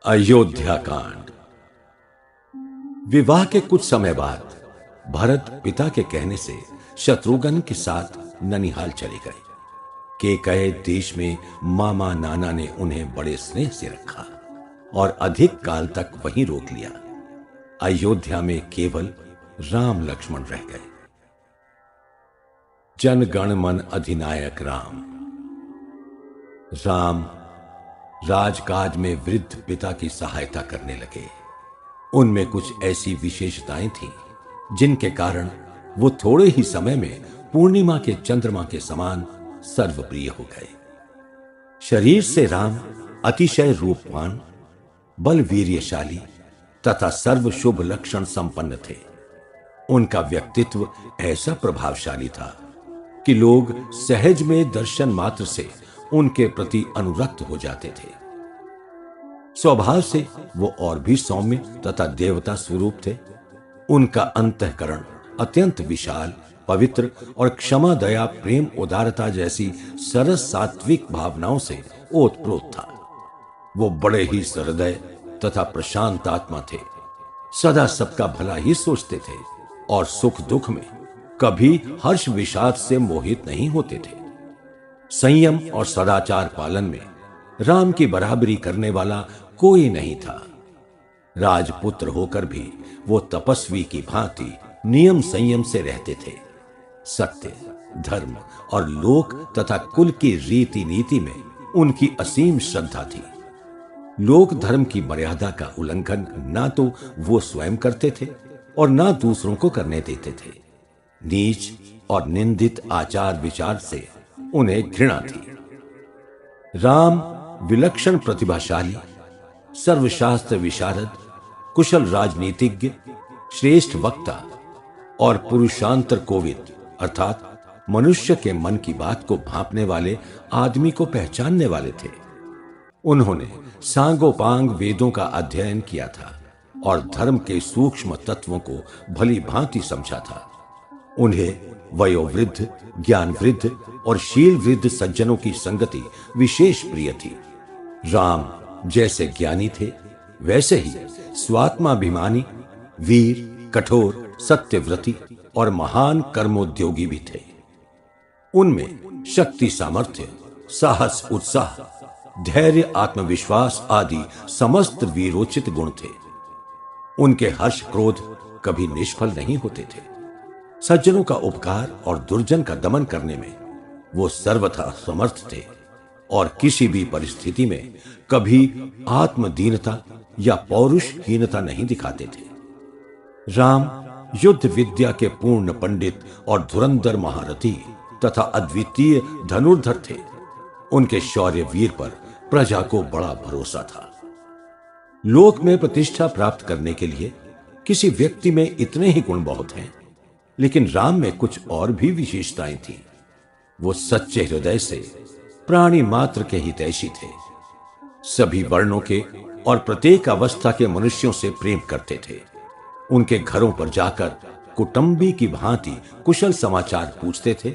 अयोध्या कांड। विवाह के कुछ समय बाद भरत पिता के कहने से शत्रुघ्न के साथ ननिहाल चले गए। केकय देश में मामा नाना ने उन्हें बड़े स्नेह से रखा और अधिक काल तक वहीं रोक लिया। अयोध्या में केवल राम लक्ष्मण रह गए। जन गण मन अधिनायक राम। राम राजकाज में वृद्ध पिता की सहायता करने लगे। उनमें कुछ ऐसी विशेषताएं थीं जिनके कारण वो थोड़े ही समय में पूर्णिमा के चंद्रमा के समान सर्वप्रिय हो गए। शरीर से राम अतिशय रूपवान, बलवीर्यशाली तथा सर्व शुभ लक्षण संपन्न थे। उनका व्यक्तित्व ऐसा प्रभावशाली था कि लोग सहज में दर्शन मात्र से उनके प्रति अनुरक्त हो जाते थे। स्वभाव से वो और भी सौम्य तथा देवता स्वरूप थे। उनका अंतःकरण अत्यंत विशाल, पवित्र और क्षमा, दया, प्रेम, उदारता जैसी सरस सात्विक भावनाओं से ओतप्रोत था। वो बड़े ही सहृदय तथा प्रशांत आत्मा थे। सदा सबका भला ही सोचते थे और सुख दुख में कभी हर्ष विषाद से मोहित नहीं होते थे। संयम और सदाचार पालन में राम की बराबरी करने वाला कोई नहीं था। राजपुत्र होकर भी वो तपस्वी की भांति नियम संयम से रहते थे। सत्य, धर्म और लोक तथा कुल की रीति नीति में उनकी असीम श्रद्धा थी। लोक धर्म की मर्यादा का उल्लंघन ना तो वो स्वयं करते थे और ना दूसरों को करने देते थे। नीच और निंदित आचार विचार से उन्हें घृणा थी। राम विलक्षण प्रतिभाशाली, सर्वशास्त्र विशारद, कुशल राजनीतिज्ञ, श्रेष्ठ वक्ता और पुरुषांतर कोविद अर्थात मनुष्य के मन की बात को भांपने वाले आदमी को पहचानने वाले थे। उन्होंने सांगोपांग वेदों का अध्ययन किया था और धर्म के सूक्ष्म तत्वों को भली भांति समझा था। उन्हें वयोवृद्ध, ज्ञान वृद्ध और शील वृद्ध सज्जनों की संगति विशेष प्रिय थी। राम जैसे ज्ञानी थे वैसे ही स्वात्माभिमानी, वीर, कठोर, सत्यव्रती और महान कर्मोद्योगी भी थे। उनमें शक्ति, सामर्थ्य, साहस, उत्साह, धैर्य, आत्मविश्वास आदि समस्त वीरोचित गुण थे। उनके हर्ष क्रोध कभी निष्फल नहीं होते थे। सज्जनों का उपकार और दुर्जन का दमन करने में वो सर्वथा समर्थ थे और किसी भी परिस्थिति में कभी आत्मदीनता या पौरुषहीनता नहीं दिखाते थे। राम युद्ध विद्या के पूर्ण पंडित और धुरंधर महारथी तथा अद्वितीय धनुर्धर थे। उनके शौर्य वीर पर प्रजा को बड़ा भरोसा था। लोक में प्रतिष्ठा प्राप्त करने के लिए किसी व्यक्ति में इतने ही गुण बहुत हैं, लेकिन राम में कुछ और भी विशेषताएं थीं। वो सच्चे हृदय से प्राणी मात्र के हितैषी थे। सभी वर्णों के और प्रत्येक अवस्था के मनुष्यों से प्रेम करते थे। उनके घरों पर जाकर कुटुंबी की भांति कुशल समाचार पूछते थे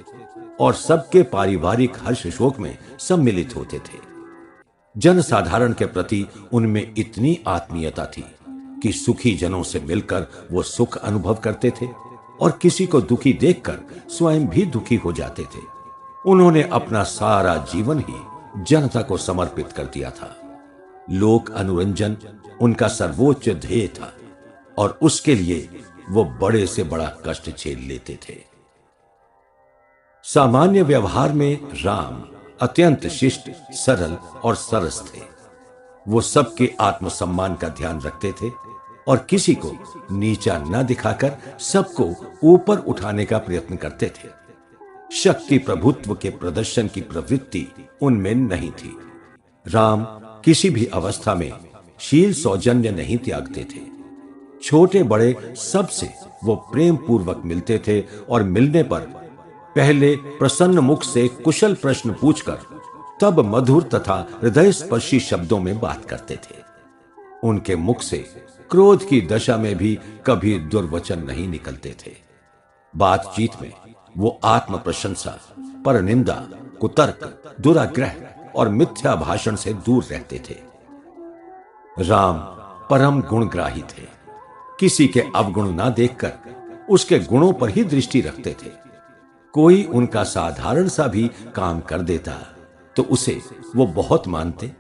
और सबके पारिवारिक हर्ष शोक में सम्मिलित होते थे। जनसाधारण के प्रति उनमें इतनी आत्मीयता थी कि सुखी जनों से मिलकर वो सुख अनुभव करते थे और किसी को दुखी देखकर स्वयं भी दुखी हो जाते थे। उन्होंने अपना सारा जीवन ही जनता को समर्पित कर दिया था। लोक अनुरंजन उनका सर्वोच्च ध्येय था और उसके लिए वो बड़े से बड़ा कष्ट झेल लेते थे। सामान्य व्यवहार में राम अत्यंत शिष्ट, सरल और सरस थे। वो सबके आत्मसम्मान का ध्यान रखते थे और किसी को नीचा न दिखाकर सबको ऊपर उठाने का प्रयत्न करते थे। शक्ति प्रभुत्व के प्रदर्शन की प्रवृत्ति उनमें नहीं थी। राम किसी भी अवस्था में शील सौजन्य नहीं त्यागते थे। छोटे बड़े सबसे वो प्रेम पूर्वक मिलते थे और मिलने पर पहले प्रसन्न मुख से कुशल प्रश्न पूछकर तब मधुर तथा हृदय स्पर्शी शब्दों में बात करते थे। उनके मुख से क्रोध की दशा में भी कभी दुर्वचन नहीं निकलते थे। बातचीत में वो आत्म प्रशंसा, परनिंदा, कुतर्क, दुराग्रह और मिथ्या भाषण से दूर रहते थे। राम परम गुणग्राही थे। किसी के अवगुण ना देखकर उसके गुणों पर ही दृष्टि रखते थे। कोई उनका साधारण सा भी काम कर देता तो उसे वो बहुत मानते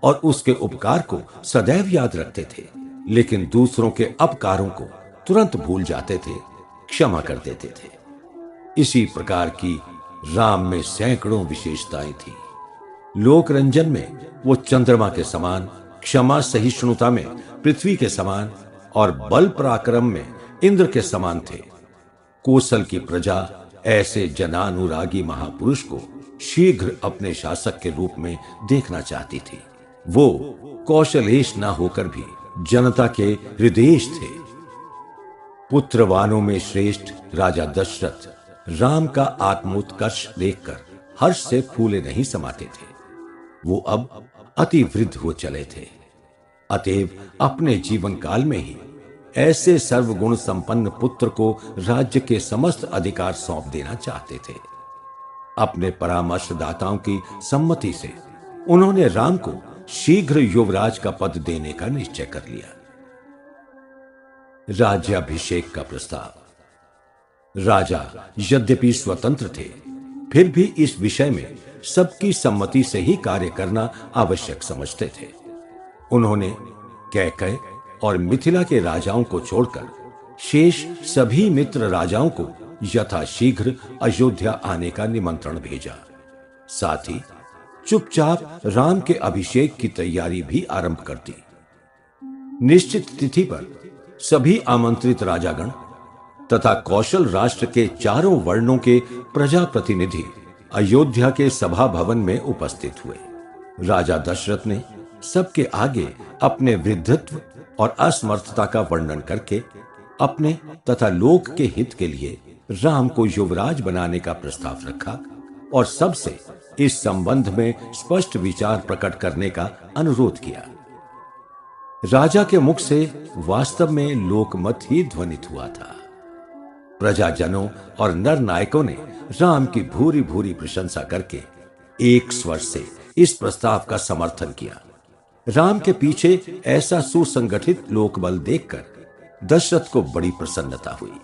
और उसके उपकार को सदैव याद रखते थे, लेकिन दूसरों के अपकारों को तुरंत भूल जाते थे, क्षमा कर देते थे। इसी प्रकार की राम में सैकड़ों विशेषताएं थी। लोक रंजन में वो चंद्रमा के समान, क्षमा सहिष्णुता में पृथ्वी के समान और बल पराक्रम में इंद्र के समान थे। कोसल की प्रजा ऐसे जनानुरागी महापुरुष को शीघ्र अपने शासक के रूप में देखना चाहती थी। वो कौशलेश न होकर भी जनता के हृदयेश थे। पुत्रवानों में श्रेष्ठ राजा दशरथ राम का आत्मोत्कर्ष देखकर हर्ष से फूले नहीं समाते थे। वो अब अति वृद्ध हो चले थे, अतएव अपने जीवन काल में ही ऐसे सर्वगुण संपन्न पुत्र को राज्य के समस्त अधिकार सौंप देना चाहते थे। अपने परामर्शदाताओं की सम्मति से उन्होंने राम को शीघ्र युवराज का पद देने का निश्चय कर लिया। राज्याभिषेक का प्रस्ताव। राजा यद्यपि स्वतंत्र थे, फिर भी इस विषय में सबकी सम्मति से ही कार्य करना आवश्यक समझते थे। उन्होंने कैकय और मिथिला के राजाओं को छोड़कर शेष सभी मित्र राजाओं को यथाशीघ्र अयोध्या आने का निमंत्रण भेजा। साथ ही चुपचाप राम के अभिषेक की तैयारी भी आरंभ कर दी। निश्चित तिथि पर सभी आमंत्रित राजागण तथा कौशल राष्ट्र के चारों वर्णों के प्रजा प्रतिनिधि अयोध्या के सभा भवन में उपस्थित हुए। राजा दशरथ ने सबके आगे अपने वृद्धत्व और असमर्थता का वर्णन करके अपने तथा लोक के हित के लिए राम को युवराज बनाने का प्रस्ताव रखा और सबसे इस संबंध में स्पष्ट विचार प्रकट करने का अनुरोध किया। राजा के मुख से वास्तव में लोकमत ही ध्वनित हुआ था। प्रजाजनों और नर नायकों ने राम की भूरी भूरी प्रशंसा करके एक स्वर से इस प्रस्ताव का समर्थन किया। राम के पीछे ऐसा सुसंगठित लोकबल देखकर दशरथ को बड़ी प्रसन्नता हुई।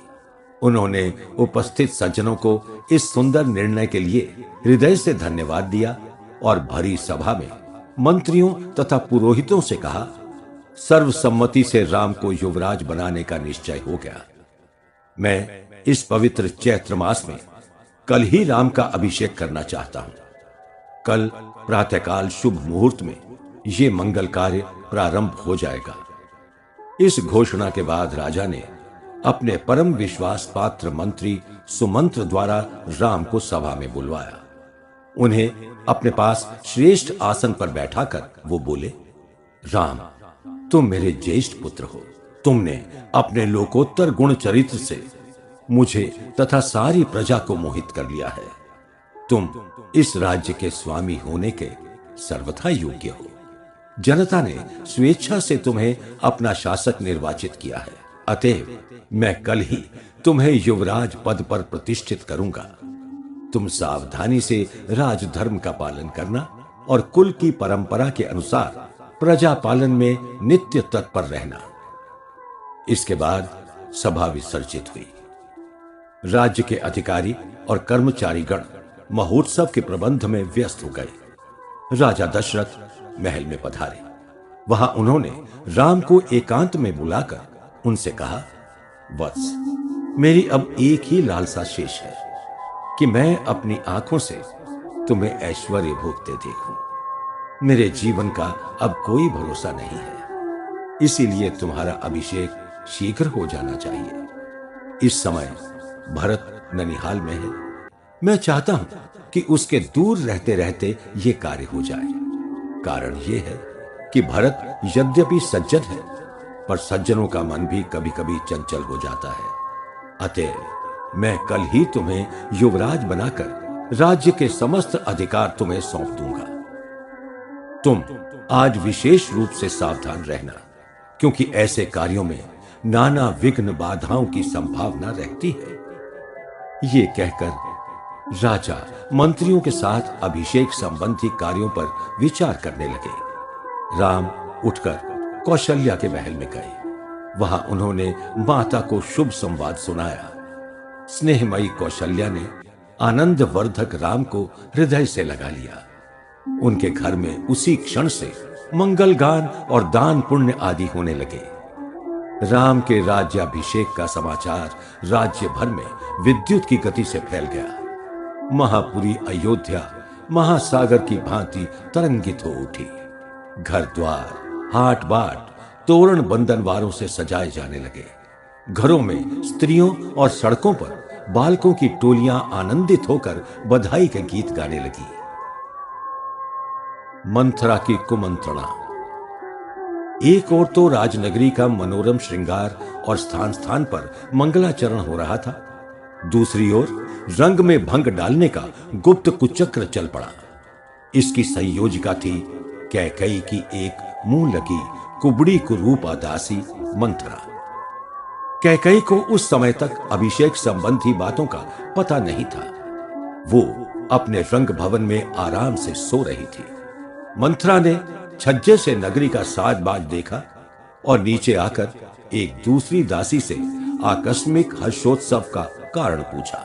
उन्होंने उपस्थित सज्जनों को इस सुंदर निर्णय के लिए हृदय से धन्यवाद दिया और भरी सभा में मंत्रियों तथा पुरोहितों से कहा, सर्वसम्मति से राम को युवराज बनाने का निश्चय हो गया। मैं इस पवित्र चैत्र मास में कल ही राम का अभिषेक करना चाहता हूं। कल प्रातःकाल शुभ मुहूर्त में ये मंगल कार्य प्रारंभ हो जाएगा। इस घोषणा के बाद राजा ने अपने परम विश्वास पात्र मंत्री सुमंत्र द्वारा राम को सभा में बुलवाया। उन्हें अपने पास श्रेष्ठ आसन पर बैठाकर वो बोले, राम, तुम मेरे ज्येष्ठ पुत्र हो। तुमने अपने लोकोत्तर गुण चरित्र से मुझे तथा सारी प्रजा को मोहित कर लिया है। तुम इस राज्य के स्वामी होने के सर्वथा योग्य हो। जनता ने स्वेच्छा से तुम्हें अपना शासक निर्वाचित किया है। अतएव मैं कल ही तुम्हें युवराज पद पर प्रतिष्ठित करूंगा। तुम सावधानी से राजधर्म का पालन करना और कुल की परंपरा के अनुसार प्रजा पालन में नित्य तत्पर रहना। इसके बाद सभा विसर्जित हुई। राज्य के अधिकारी और कर्मचारीगण महोत्सव के प्रबंध में व्यस्त हो गए। राजा दशरथ महल में पधारे। वहां उन्होंने राम को एकांत में बुलाकर उनसे कहा, वत्स, मेरी अब एक ही लालसा शेष है कि मैं अपनी आंखों से तुम्हें ऐश्वर्य भोगते देखूं। मेरे जीवन का अब कोई भरोसा नहीं है, इसीलिए तुम्हारा अभिषेक शीघ्र हो जाना चाहिए। इस समय भरत ननिहाल में है। मैं चाहता हूं कि उसके दूर रहते रहते ये कार्य हो जाए। कारण यह है कि भरत यद्यपि सज्जन है, पर सज्जनों का मन भी कभी कभी चंचल हो जाता है। अतः मैं कल ही तुम्हें युवराज बनाकर राज्य के समस्त अधिकार तुम्हें सौंप दूंगा। तुम आज विशेष रूप से सावधान रहना, क्योंकि ऐसे कार्यों में नाना विघ्न बाधाओं की संभावना रहती है। ये कहकर राजा मंत्रियों के साथ अभिषेक संबंधी कार्यों पर विचार करने लगे। राम उठकर कौशल्या के महल में गए। वहां उन्होंने माता को शुभ संवाद सुनाया। स्नेहमयी कौशल्या ने आनंद वर्धक राम को हृदय से लगा लिया। उनके घर में उसी क्षण से मंगल गान और दान पुण्य आदि होने लगे। राम के राज्याभिषेक का समाचार राज्य भर में विद्युत की गति से फैल गया। महापुरी अयोध्या महासागर की भांति तरंगित हो उठी। घर द्वार, हाट बाट, तोरण बंधनवारों से सजाए जाने लगे। घरों में स्त्रियों और सड़कों पर बालकों की टोलियां आनंदित होकर बधाई के गीत गाने लगी। मंथरा की कुमंत्रणा। एक ओर तो राजनगरी का मनोरम श्रृंगार और स्थान स्थान पर मंगलाचरण हो रहा था, दूसरी ओर रंग में भंग डालने का गुप्त कुचक्र चल पड़ा। इसकी संयोजिका थी कैकेयी की एक मुंह लगी कुबड़ी कुरूपा दासी मंथरा। कैकेयी को उस समय तक अभिषेक संबंधी बातों का पता नहीं था। वो अपने रंग भवन में आराम से सो रही थी। मंथरा ने छज्जे से नगरी का साज बाज देखा और नीचे आकर एक दूसरी दासी से आकस्मिक हर्षोत्सव का कारण पूछा।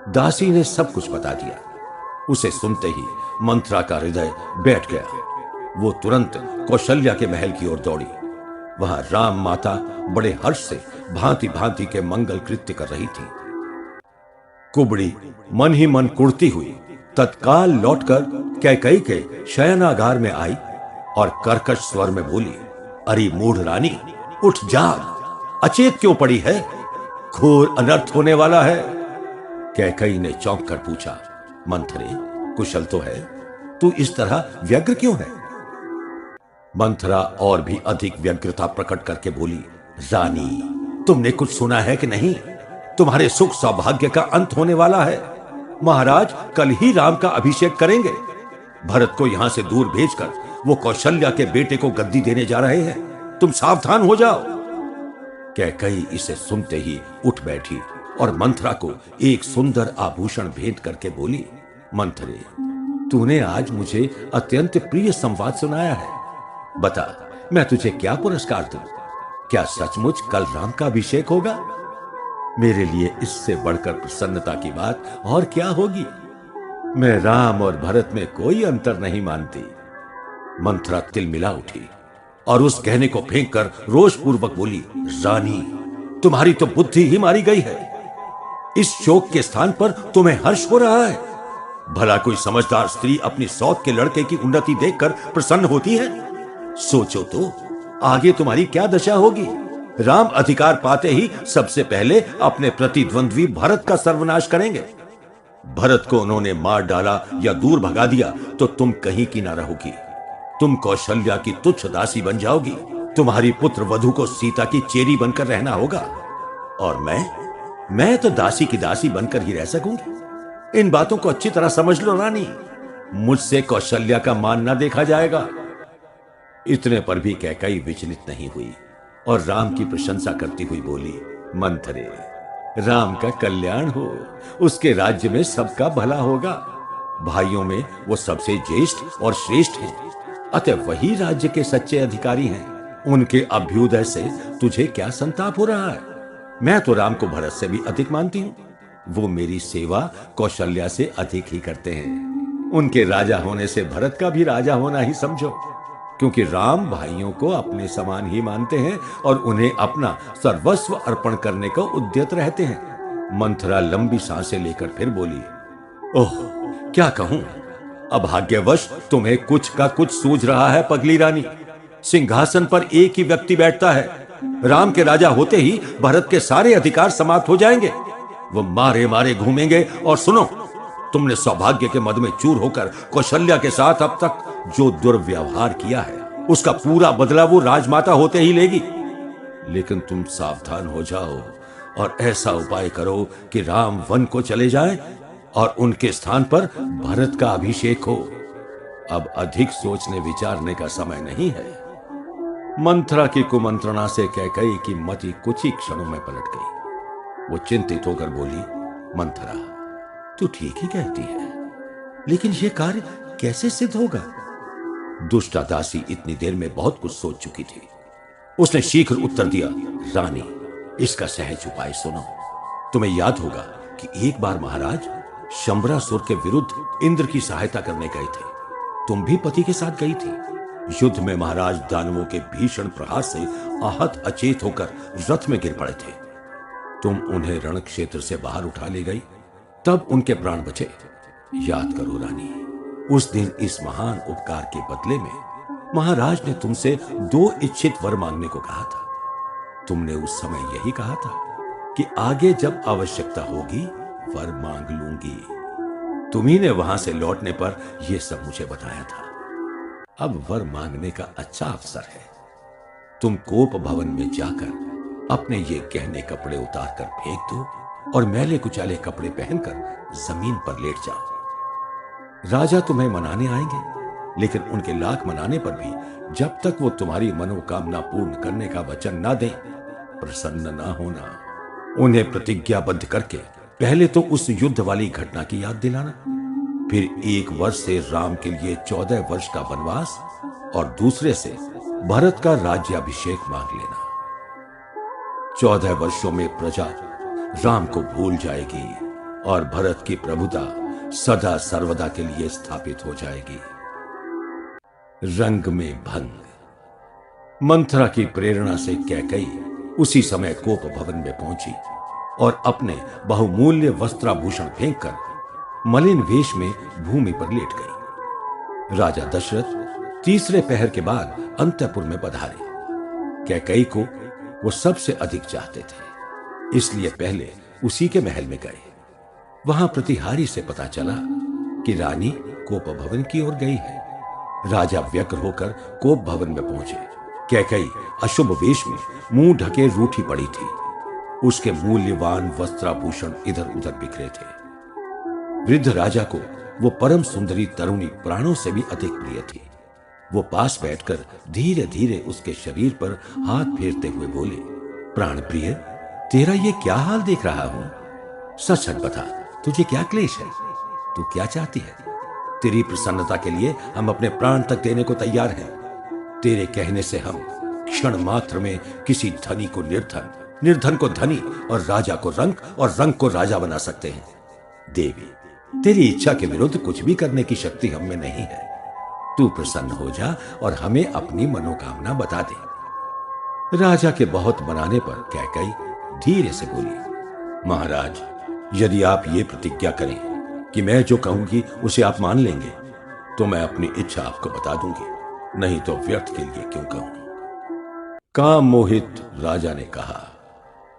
दासी ने सब कुछ बता दिया। उसे सुनते ही मंथरा का हृदय बैठ गया। वो तुरंत कौशल्या के महल की ओर दौड़ी। वहां राम माता बड़े हर्ष से भांति भांति के मंगल कृत्य कर रही थी। कुबड़ी मन ही मन कुढ़ती हुई तत्काल लौटकर कैकेयी के शयनागार में आई और कर्कश स्वर में बोली, अरे मूढ़ रानी, उठ जाग, अचेत क्यों पड़ी है? घोर अनर्थ होने वाला है। कैकेयी ने चौंक कर पूछा, मंथरे, कुशल तो है? तू इस तरह व्यग्र क्यों है? मंथरा और भी अधिक व्यग्रता प्रकट करके बोली, रानी, तुमने कुछ सुना है कि नहीं? तुम्हारे सुख सौभाग्य का अंत होने वाला है। महाराज कल ही राम का अभिषेक करेंगे। भरत को यहां से दूर भेजकर वो कौशल्या के बेटे को गद्दी देने जा रहे हैं। तुम सावधान हो जाओ। कैकेयी इसे सुनते ही उठ बैठी और मंथरा को एक सुंदर आभूषण भेंट करके बोली, मंथरे, तूने आज मुझे अत्यंत प्रिय संवाद सुनाया है। बता, मैं तुझे क्या पुरस्कार दूं? क्या सचमुच कल राम का अभिषेक होगा? मेरे लिए इससे बढ़कर प्रसन्नता की बात और क्या होगी? मैं राम और भरत में कोई अंतर नहीं मानती। मंथरा तिलमिला उठी और उस गहने को फेंक कर रोषपूर्वक बोली, रानी, तुम्हारी तो बुद्धि ही मारी गई है। इस शोक के स्थान पर तुम्हें हर्ष हो रहा है। भला कोई समझदार स्त्री अपनी सौत के लड़के की उन्नति देखकर प्रसन्न होती है? सोचो तो, आगे तुम्हारी क्या दशा होगी। राम अधिकार पाते ही सबसे पहले अपने प्रतिद्वंद्वी भरत का सर्वनाश करेंगे। भरत को उन्होंने मार डाला या दूर भगा दिया तो तुम कहीं की ना रहोगी। तुम कौशल्या की तुच्छ दासी बन जाओगी। तुम्हारी पुत्र वधु को सीता की चेरी बनकर रहना होगा। और मैं तो दासी की दासी बनकर ही रह सकूंगी। इन बातों को अच्छी तरह समझ लो रानी। मुझसे कौशल्या का मान ना देखा जाएगा। इतने पर भी कैकेयी विचलित नहीं हुई और राम की प्रशंसा करती हुई बोली, मंथरे, राम का कल्याण हो। उसके राज्य में सबका भला होगा। भाइयों में वो सबसे ज्येष्ठ और श्रेष्ठ हैं। अतः वही राज्य के सच्चे अधिकारी हैं। उनके अभ्युदय से तुझे क्या संताप हो रहा है? मैं तो राम को भरत से भी अधिक मानती हूं। वो मेरी सेवा कौशल्या से अधिक ही करते हैं। उनके राजा होने से भरत का भी राजा होना ही समझो, क्योंकि राम भाइयों को अपने समान ही मानते हैं और उन्हें अपना सर्वस्व अर्पण करने को उद्यत रहते हैं। मंथरा लंबी सांसें लेकर फिर बोली, ओह, क्या कहूं। अभाग्यवश तुम्हें कुछ का कुछ सूझ रहा है पगली रानी। सिंहासन पर एक ही व्यक्ति बैठता है। राम के राजा होते ही भरत के सारे अधिकार समाप्त हो जाएंगे। वो मारे मारे घूमेंगे। और सुनो, तुमने सौभाग्य के मद में चूर होकर कौशल्या के साथ अब तक जो दुर्व्यवहार किया है, उसका पूरा बदला वो राजमाता होते ही लेगी। लेकिन तुम सावधान हो जाओ और ऐसा उपाय करो कि राम वन को चले जाएं और उनके स्थान पर भरत का अभिषेक हो। अब अधिक सोचने विचारने का समय नहीं है। मंथरा की कुमंत्रणा से कैकेयी की मति कुछ ही क्षणों में पलट गई। वो चिंतित होकर बोली, मंथरा, तू ठीक ही कहती है, लेकिन यह कार्य कैसे सिद्ध होगा? दुष्टा दासी इतनी देर में बहुत कुछ सोच चुकी थी। उसने शीघ्र उत्तर दिया, रानी, इसका सहज उपाय सुनो। तुम्हें याद होगा कि एक बार महाराज शंबरासुर के विरुद्ध इंद्र की सहायता करने गए थे। तुम भी पति के साथ गई थी। युद्ध में महाराज दानवों के भीषण प्रहार से आहत अचेत होकर रथ में गिर पड़े थे। तुम उन्हें रण क्षेत्र से बाहर उठा ले गई, तब उनके प्राण बचे। याद करो रानी, उस दिन इस महान उपकार के बदले में महाराज ने तुमसे 2 इच्छित वर मांगने को कहा था। तुमने उस समय यही कहा था कि आगे जब आवश्यकता होगी वर मांग लूंगी। तुम्ही ने वहां से लौटने पर यह सब मुझे बताया था। अब वर मांगने का अच्छा अवसर है। तुम कोप भवन में जाकर अपने ये गहने कपड़े उतार कर फेंक दो और मैले कुचाले कपड़े पहनकर जमीन पर लेट जाओ। राजा तुम्हें मनाने आएंगे, लेकिन उनके लाख मनाने पर भी जब तक वो तुम्हारी मनोकामना पूर्ण करने का वचन ना दें, प्रसन्न ना होना। उन्हें प्रतिज्ञाबद्ध करके पहले तो उस युद्ध वाली घटना की याद दिलाना, फिर 1 वर्ष से राम के लिए 14 वर्ष का वनवास और दूसरे से भरत का राज्याभिषेक मांग लेना। 14 वर्षों में प्रजा राम को भूल जाएगी और भरत की प्रभुता सदा सर्वदा के लिए स्थापित हो जाएगी। रंग में भंग। मंथरा की प्रेरणा से कैकेयी उसी समय कोप भवन में पहुंची और अपने बहुमूल्य वस्त्राभूषण फेंककर मलिन वेश में भूमि पर लेट गई। राजा दशरथ तीसरे पहर के बाद अंतःपुर में पधारे। कैकेयी को वो सबसे अधिक चाहते थे, इसलिए पहले उसी के महल में गए। वहां प्रतिहारी से पता चला कि रानी कोप भवन की ओर गई है। राजा व्यग्र होकर कोप भवन में पहुंचे। कैकेयी अशुभ वेश में मुंह ढके रूठी पड़ी थी। उसके मूल्यवान वस्त्राभूषण इधर उधर बिखरे थे। वृद्ध राजा को वो परम सुंदरी तरुणी प्राणों से भी अधिक प्रिय थी। वो पास बैठकर धीरे धीरे उसके शरीर पर हाथ फेरते हुए बोले, प्राण प्रिय, तेरा ये क्या हाल देख रहा हूं? सच सच बता, तुझे क्या क्लेश है? तू क्या चाहती है? तेरी प्रसन्नता के लिए हम अपने प्राण तक देने को तैयार हैं। तेरे कहने से हम क्षण मात्र में किसी धनी को निर्धन, निर्धन को धनी और राजा को रंक और रंक को राजा बना सकते हैं। देवी, तेरी इच्छा के विरुद्ध कुछ भी करने की शक्ति हम में नहीं है। तू प्रसन्न हो जा और हमें अपनी मनोकामना बता दे। राजा के बहुत मनाने पर कैकेयी धीरे से बोली, महाराज, यदि आप ये प्रतिज्ञा करें कि मैं जो कहूंगी उसे आप मान लेंगे, तो मैं अपनी इच्छा आपको बता दूंगी, नहीं तो व्यर्थ के लिए क्यों कहूं। काम मोहित राजा ने कहा,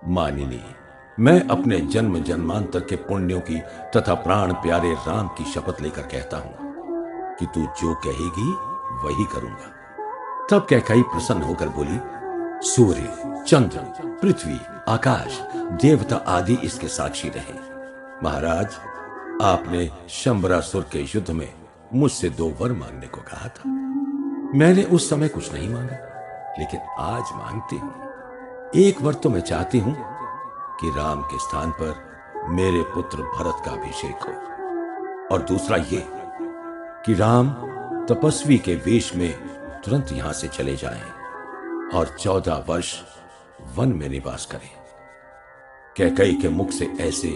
मानिनी, मैं अपने जन्म जन्मांतर के पुण्यों की तथा प्राण प्यारे राम की शपथ लेकर कहता हूं कि तू जो कहेगी वही करूंगा। तब कैकेयी प्रसन्न होकर बोली, सूर्य, चंद्र, पृथ्वी, आकाश, देवता आदि इसके साक्षी रहे। महाराज, आपने शंबरासुर के युद्ध में मुझसे 2 वर मांगने को कहा था। मैंने उस समय कुछ नहीं मांगा, लेकिन आज मांगती हूं। एक वर तो मैं चाहती हूं कि राम के स्थान पर मेरे पुत्र भरत का अभिषेक हो, और दूसरा ये कि राम तपस्वी के वेश में तुरंत यहां से चले जाएं और 14 वर्ष वन में निवास करें। कैकेयी के मुख से ऐसे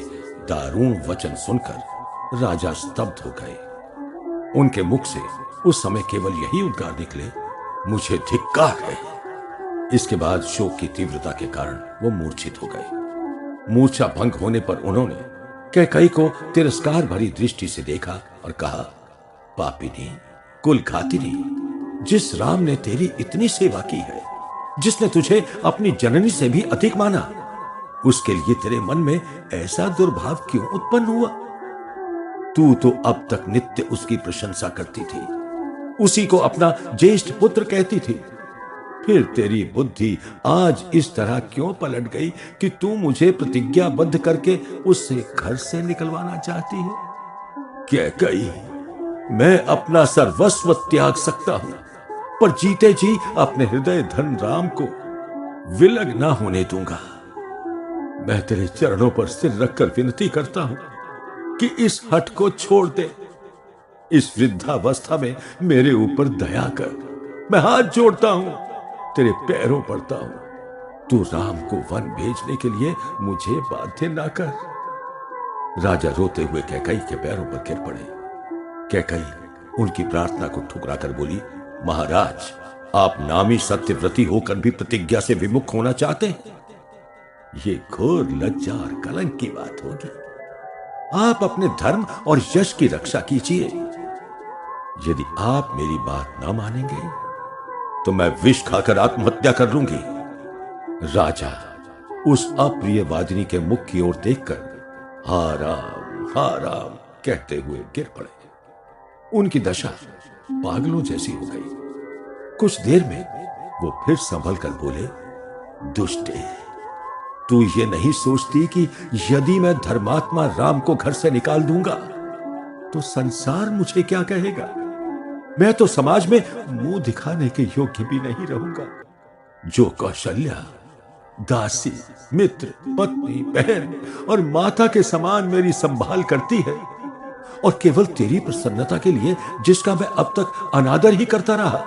दारुण वचन सुनकर राजा स्तब्ध हो गए। उनके मुख से उस समय केवल यही उद्गार निकले, मुझे धिक्कार है। इसके बाद शोक की तीव्रता के कारण वो मूर्छित हो गए। मूर्छा भंग होने पर उन्होंने कैकेयी को तिरस्कार भरी दृष्टि से देखा और कहा, पापिनी, कुलघातिनी, जिस राम ने तेरी इतनी सेवा की है, जिसने तुझे अपनी जननी से भी अधिक माना, उसके लिए तेरे मन में ऐसा दुर्भाव क्यों उत्पन्न हुआ? तू तो अब तक नित्य उसकी प्रशंसा करती थी, उसी को अपना ज्येष्ठ पुत्र कहती थी। फिर तेरी बुद्धि आज इस तरह क्यों पलट गई कि तू मुझे प्रतिज्ञाबद्ध करके उससे घर से निकलवाना चाहती है? कैकेयी, मैं अपना सर्वस्व त्याग सकता हूं, पर जीते जी अपने हृदय धन राम को विलग ना होने दूंगा। मैं तेरे चरणों पर सिर रखकर विनती करता हूं कि इस हठ को छोड़ दे। इस वृद्धावस्था में मेरे ऊपर दया कर। मैं हाथ जोड़ता हूं, तेरे पैरों पड़ता हूं। तू राम को वन भेजने के लिए मुझे बाध्य ना कर। राजा रोते हुए कैकई के पैरों पर गिर पड़े। कैकई उनकी प्रार्थना को ठुकरा कर बोली, महाराज, आप नामी सत्यव्रती होकर भी प्रतिज्ञा से विमुख होना चाहते हैं? ये घोर लज्जा और कलंक की बात होगी। आप अपने धर्म और यश की रक्षा कीजिए। यदि आप मेरी बात ना मानेंगे तो मैं विष खाकर आत्महत्या कर लूंगी। राजा उस अप्रिय वादिनी के मुख की ओर देखकर हा राम कहते हुए गिर पड़े। उनकी दशा पागलों जैसी हो गई। कुछ देर में वो फिर संभल कर बोले, दुष्टे, तू ये नहीं सोचती कि यदि मैं धर्मात्मा राम को घर से निकाल दूंगा तो संसार मुझे क्या कहेगा? मैं तो समाज में मुंह दिखाने के योग्य भी नहीं रहूंगा। जो कौशल्या दासी, मित्र, पत्नी, बहन और माता के समान मेरी संभाल करती है और केवल तेरी प्रसन्नता के लिए जिसका मैं अब तक अनादर ही करता रहा,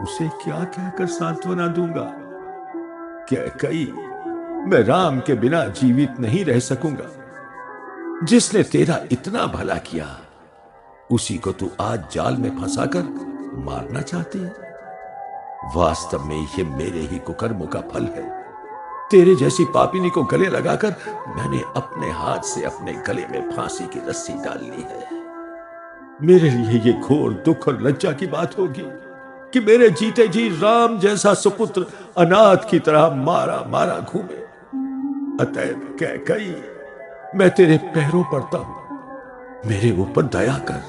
उसे क्या कहकर सांत्वना दूंगा? कैकई, मैं राम के बिना जीवित नहीं रह सकूंगा। जिसने तेरा इतना भला किया उसी को तू आज जाल में फंसाकर मारना चाहती है। वास्तव में ये मेरे ही कुकर्मों का फल है। तेरे जैसी पापिनी को गले लगाकर मैंने अपने हाथ से अपने गले में फांसी की रस्सी डाल ली है। मेरे लिए ये घोर दुख और लज्जा की बात होगी कि मेरे जीते जी राम जैसा सुपुत्र अनाथ की तरह मारा मारा घूमे। अतएव कैकई, मैं तेरे पैरों पड़ता हूं, मेरे ऊपर दया कर।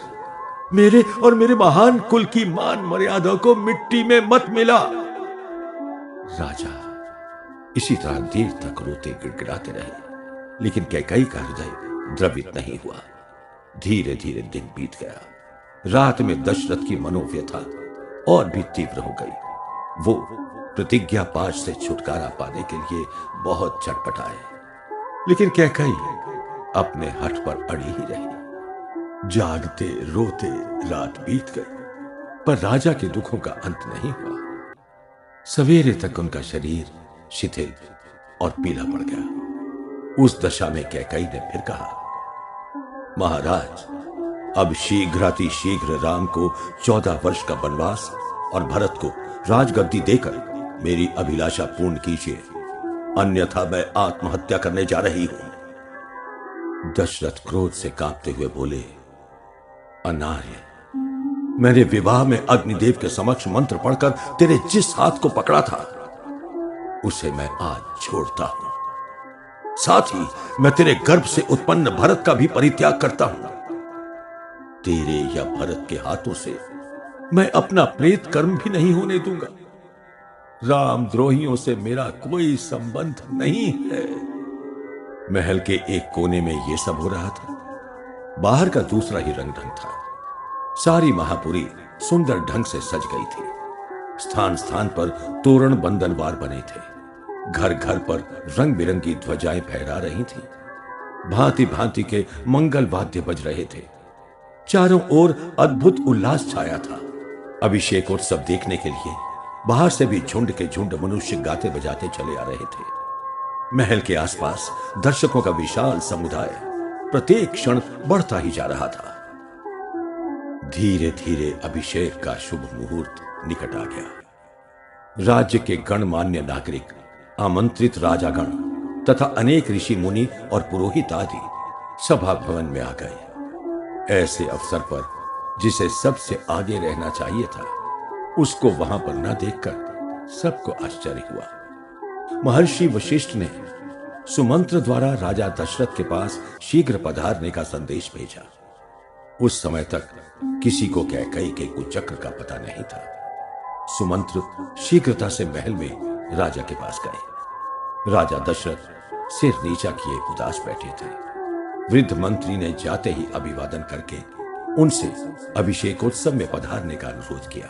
मेरे और मेरे महान कुल की मान मर्यादा को मिट्टी में मत मिला। राजा इसी तरह देर तक रोते गिड़गिड़ाते रहे, लेकिन कैकई का हृदय द्रवित नहीं हुआ। धीरे धीरे दिन बीत गया। रात में दशरथ की मनोव्यथा और भी तीव्र हो गई। वो प्रतिज्ञा पाश से छुटकारा पाने के लिए बहुत छटपटाए, लेकिन कैकई अपने हठ पर अड़ी ही रही। जागते रोते रात बीत गई, पर राजा के दुखों का अंत नहीं हुआ। सवेरे तक उनका शरीर शिथिल और पीला पड़ गया। उस दशा में कैकई ने फिर कहा, महाराज, अब शीघ्र राम को 14 वर्ष का वनवास और भरत को राजगद्दी देकर मेरी अभिलाषा पूर्ण कीजिए, अन्यथा मैं आत्महत्या करने जा रही हूं। दशरथ क्रोध से कांपते हुए बोले, अनार्य, मैंने विवाह में अग्निदेव के समक्ष मंत्र पढ़कर तेरे जिस हाथ को पकड़ा था उसे मैं आज छोड़ता हूं। साथ ही मैं तेरे गर्भ से उत्पन्न भरत का भी परित्याग करता हूं। तेरे या भरत के हाथों से मैं अपना प्रेत कर्म भी नहीं होने दूंगा। राम द्रोहियों से मेरा कोई संबंध नहीं है। महल के एक कोने में यह सब हो रहा था। बाहर का दूसरा ही रंग ढंग था। सारी महापुरी सुंदर ढंग से सज गई थी। स्थान स्थान पर तोरण बंधनवार बने थे। घर घर पर रंग बिरंगी ध्वजाएं फहरा रही थी। भांति भांति के मंगल वाद्य बज रहे थे। चारों ओर अद्भुत उल्लास छाया था। अभिषेक उत्सव देखने के लिए बाहर से भी झुंड के झुंड मनुष्य गाते बजाते चले आ रहे थे। महल के आसपास दर्शकों का विशाल समुदाय प्रत्येक क्षण बढ़ता ही जा रहा था। धीरे धीरे अभिषेक का शुभ मुहूर्त निकट आ गया। राज्य के गणमान्य नागरिक, आमंत्रित राजागण तथा अनेक ऋषि मुनि और पुरोहित आदि सभा भवन में आ गए। ऐसे अवसर पर जिसे सबसे आगे रहना चाहिए था, उसको वहां पर न देखकर सबको आश्चर्य हुआ। महर्षि वशिष्ठ ने सुमंत्र द्वारा राजा दशरथ के पास शीघ्र पधारने का संदेश भेजा। उस समय तक किसी को कैकई के कुचक्र का पता नहीं था। सुमंत्र शीघ्रता से महल में राजा के पास गए। राजा दशरथ सिर नीचा किए उदास बैठे थे। वृद्ध मंत्री ने जाते ही अभिवादन करके उनसे अभिषेकोत्सव में पधारने का अनुरोध किया।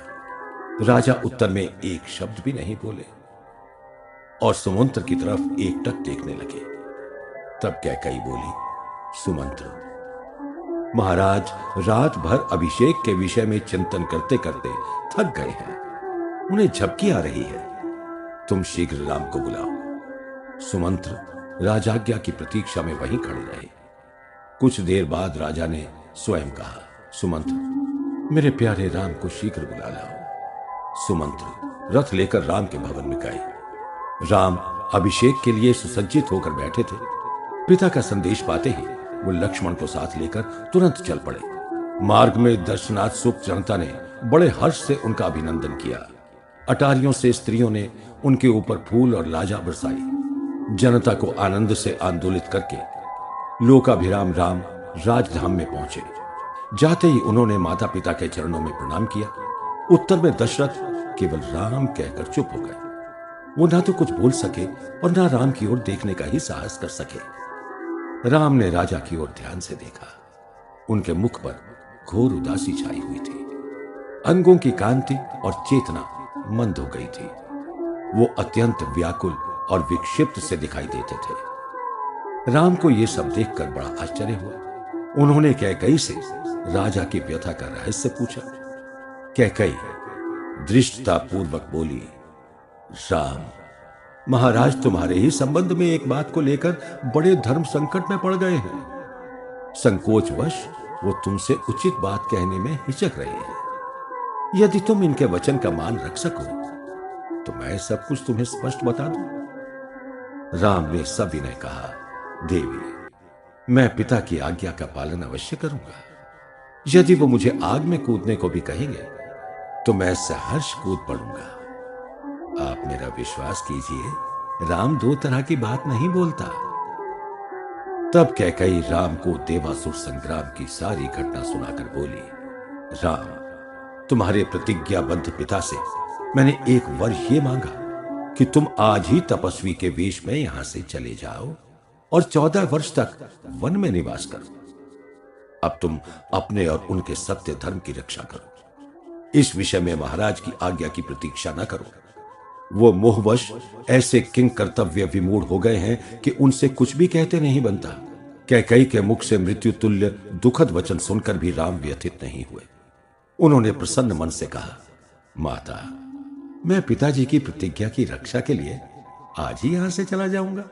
राजा उत्तर में एक शब्द भी नहीं बोले और सुमंत्र की तरफ एकटक देखने लगे। तब कैकई बोली, सुमंत्र, महाराज रात भर अभिषेक के विषय में चिंतन करते करते थक गए हैं। उन्हें झपकी आ रही है। तुम शीघ्र राम को बुलाओ। सुमंत्र राजाज्ञा की प्रतीक्षा में वहीं खड़े रहे। कुछ देर बाद राजा ने स्वयं कहा, सुमंत्र मेरे प्यारे राम को शीघ्र बुला लाओ। सुमंत्र रथ लेकर राम के भवन में गए। राम अभिषेक के लिए सुसज्जित होकर बैठे थे। पिता का संदेश पाते ही वो लक्ष्मण को साथ लेकर तुरंत चल पड़े। मार्ग में दर्शनात्सुक जनता ने बड़े हर्ष से उनका अभिनंदन किया। अटारियों से स्त्रियों ने उनके ऊपर फूल और लाजा बरसाई। जनता को आनंद से आंदोलित करके लोकाभिराम राम राजधाम में पहुंचे। जाते ही उन्होंने माता पिता के चरणों में प्रणाम किया। उत्तर में दशरथ केवल राम कहकर चुप हो गए। वो ना तो कुछ बोल सके और ना राम की ओर देखने का ही साहस कर सके। राम ने राजा की ओर ध्यान से देखा। उनके मुख पर घोर उदासी छाई हुई थी। अंगों की कांति और चेतना मंद हो गई थी। वो अत्यंत व्याकुल और विक्षिप्त से दिखाई देते थे। राम को यह सब देखकर बड़ा आश्चर्य हुआ। उन्होंने कैकई से राजा की व्यथा का रहस्य पूछा। कैकई दृष्टता पूर्वक बोली, राम महाराज तुम्हारे ही संबंध में एक बात को लेकर बड़े धर्म संकट में पड़ गए हैं। संकोचवश वो तुमसे उचित बात कहने में हिचक रहे हैं। यदि तुम इनके वचन का मान रख सको तो मैं सब कुछ तुम्हें स्पष्ट बता दूं। राम ने सविनय कहा, देवी मैं पिता की आज्ञा का पालन अवश्य करूंगा। यदि वो मुझे आग में कूदने को भी कहेंगे तो मैं सहर्ष कूद पड़ूंगा। आप मेरा विश्वास कीजिए, राम दो तरह की बात नहीं बोलता। तब कैकई राम को देवासुर संग्राम की सारी घटना सुनाकर बोली, राम तुम्हारे प्रतिज्ञाबद्ध पिता से मैंने एक वर ये मांगा कि तुम आज ही तपस्वी के वेश में यहां से चले जाओ और 14 वर्ष तक वन में निवास करो। अब तुम अपने और उनके सत्य धर्म की रक्षा करो। इस विषय में महाराज की आज्ञा की प्रतीक्षा न करो। वो मोहवश ऐसे किंग कर्तव्य विमूढ़ हो गए हैं कि उनसे कुछ भी कहते नहीं बनता। कैकई के मुख से मृत्यु तुल्य दुखद वचन सुनकर भी राम व्यथित नहीं हुए। उन्होंने प्रसन्न मन से कहा, माता मैं पिताजी की प्रतिज्ञा की रक्षा के लिए आज ही यहां से चला जाऊंगा।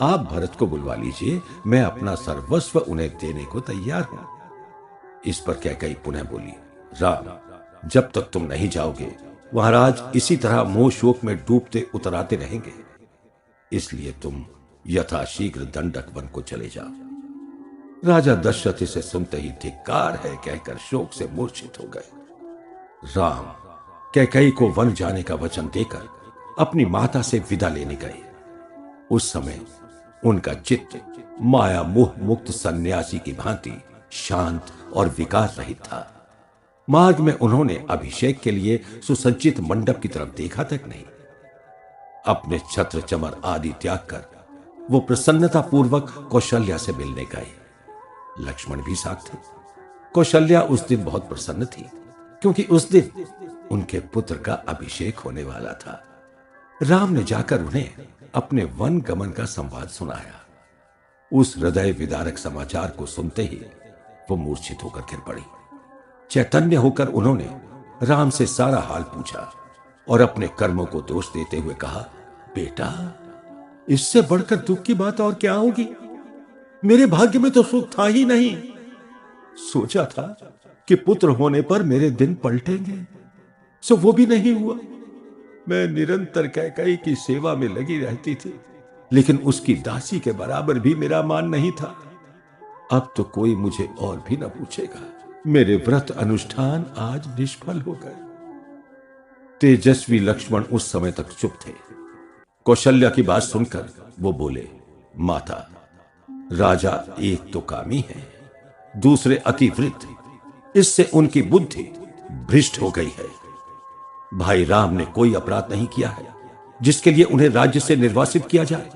आप भरत को बुलवा लीजिए, मैं अपना सर्वस्व उन्हें देने को तैयार हूं। इस पर कैकई पुनः बोली, राम जब तक तुम नहीं जाओगे महाराज इसी तरह मोह शोक में डूबते उतराते रहेंगे। इसलिए तुम यथाशीघ्र दंडक वन को चले जाओ। राजा दशरथ इसे सुनते ही धिक्कार है कहकर शोक से मूर्छित हो गए। राम कैकई को वन जाने का वचन देकर अपनी माता से विदा लेने गए। उस समय उनका चित्त माया मोह मुक्त सन्यासी की भांति शांत और विकार रहित था। मार्ग में उन्होंने अभिषेक के लिए सुसज्जित मंडप की तरफ देखा तक नहीं। अपने छत्र चमर आदि त्याग कर वो प्रसन्नता पूर्वक कौशल्या से मिलने गए। लक्ष्मण भी साथ थे। कौशल्या उस दिन बहुत प्रसन्न थी क्योंकि उस दिन उनके पुत्र का अभिषेक होने वाला था। राम ने जाकर उन्हें अपने वन गमन का संवाद सुनाया। उस हृदय विदारक समाचार को सुनते ही वो मूर्छित होकर गिर पड़ी। चैतन्य होकर उन्होंने राम से सारा हाल पूछा और अपने कर्मों को दोष देते हुए कहा, बेटा इससे बढ़कर दुख की बात और क्या होगी। मेरे भाग्य में तो सुख था ही नहीं। सोचा था कि पुत्र होने पर मेरे दिन पलटेंगे, सो वो भी नहीं हुआ। मैं निरंतर कैकई की सेवा में लगी रहती थी, लेकिन उसकी दासी के बराबर भी मेरा मान नहीं था। अब तो कोई मुझे और भी न पूछेगा। मेरे व्रत अनुष्ठान आज निष्फल हो गए। तेजस्वी लक्ष्मण उस समय तक चुप थे। कौशल्या की बात सुनकर वो बोले, माता राजा एक तो कामी है, दूसरे अतिवृद्ध, इससे उनकी बुद्धि भ्रष्ट हो गई है। भाई राम ने कोई अपराध नहीं किया है जिसके लिए उन्हें राज्य से निर्वासित किया जाए।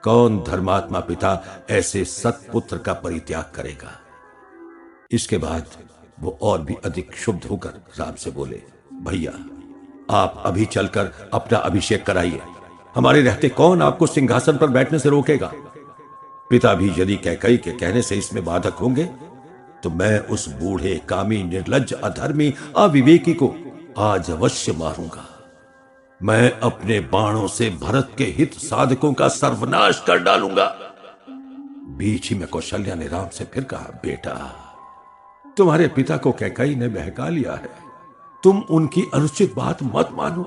कौन धर्मात्मा पिता ऐसे सत्पुत्र का परित्याग करेगा। इसके बाद वो और भी अधिक क्षुब्ध होकर राम से बोले, भैया आप अभी चलकर अपना अभिषेक कराइए। हमारे रहते कौन आपको सिंहासन पर बैठने से रोकेगा। पिता भी यदि कैकई के कहने से इसमें बाधक होंगे तो मैं उस बूढ़े, कामी, निर्लज्ज, अधर्मी, अविवेकी को आज अवश्य मारूंगा। मैं अपने बाणों से भरत के हित साधकों का सर्वनाश कर डालूंगा। बीच ही में कौशल्या ने राम से फिर कहा, बेटा, तुम्हारे पिता को कैकेयी ने बहका लिया है। तुम उनकी अनुचित बात मत मानो।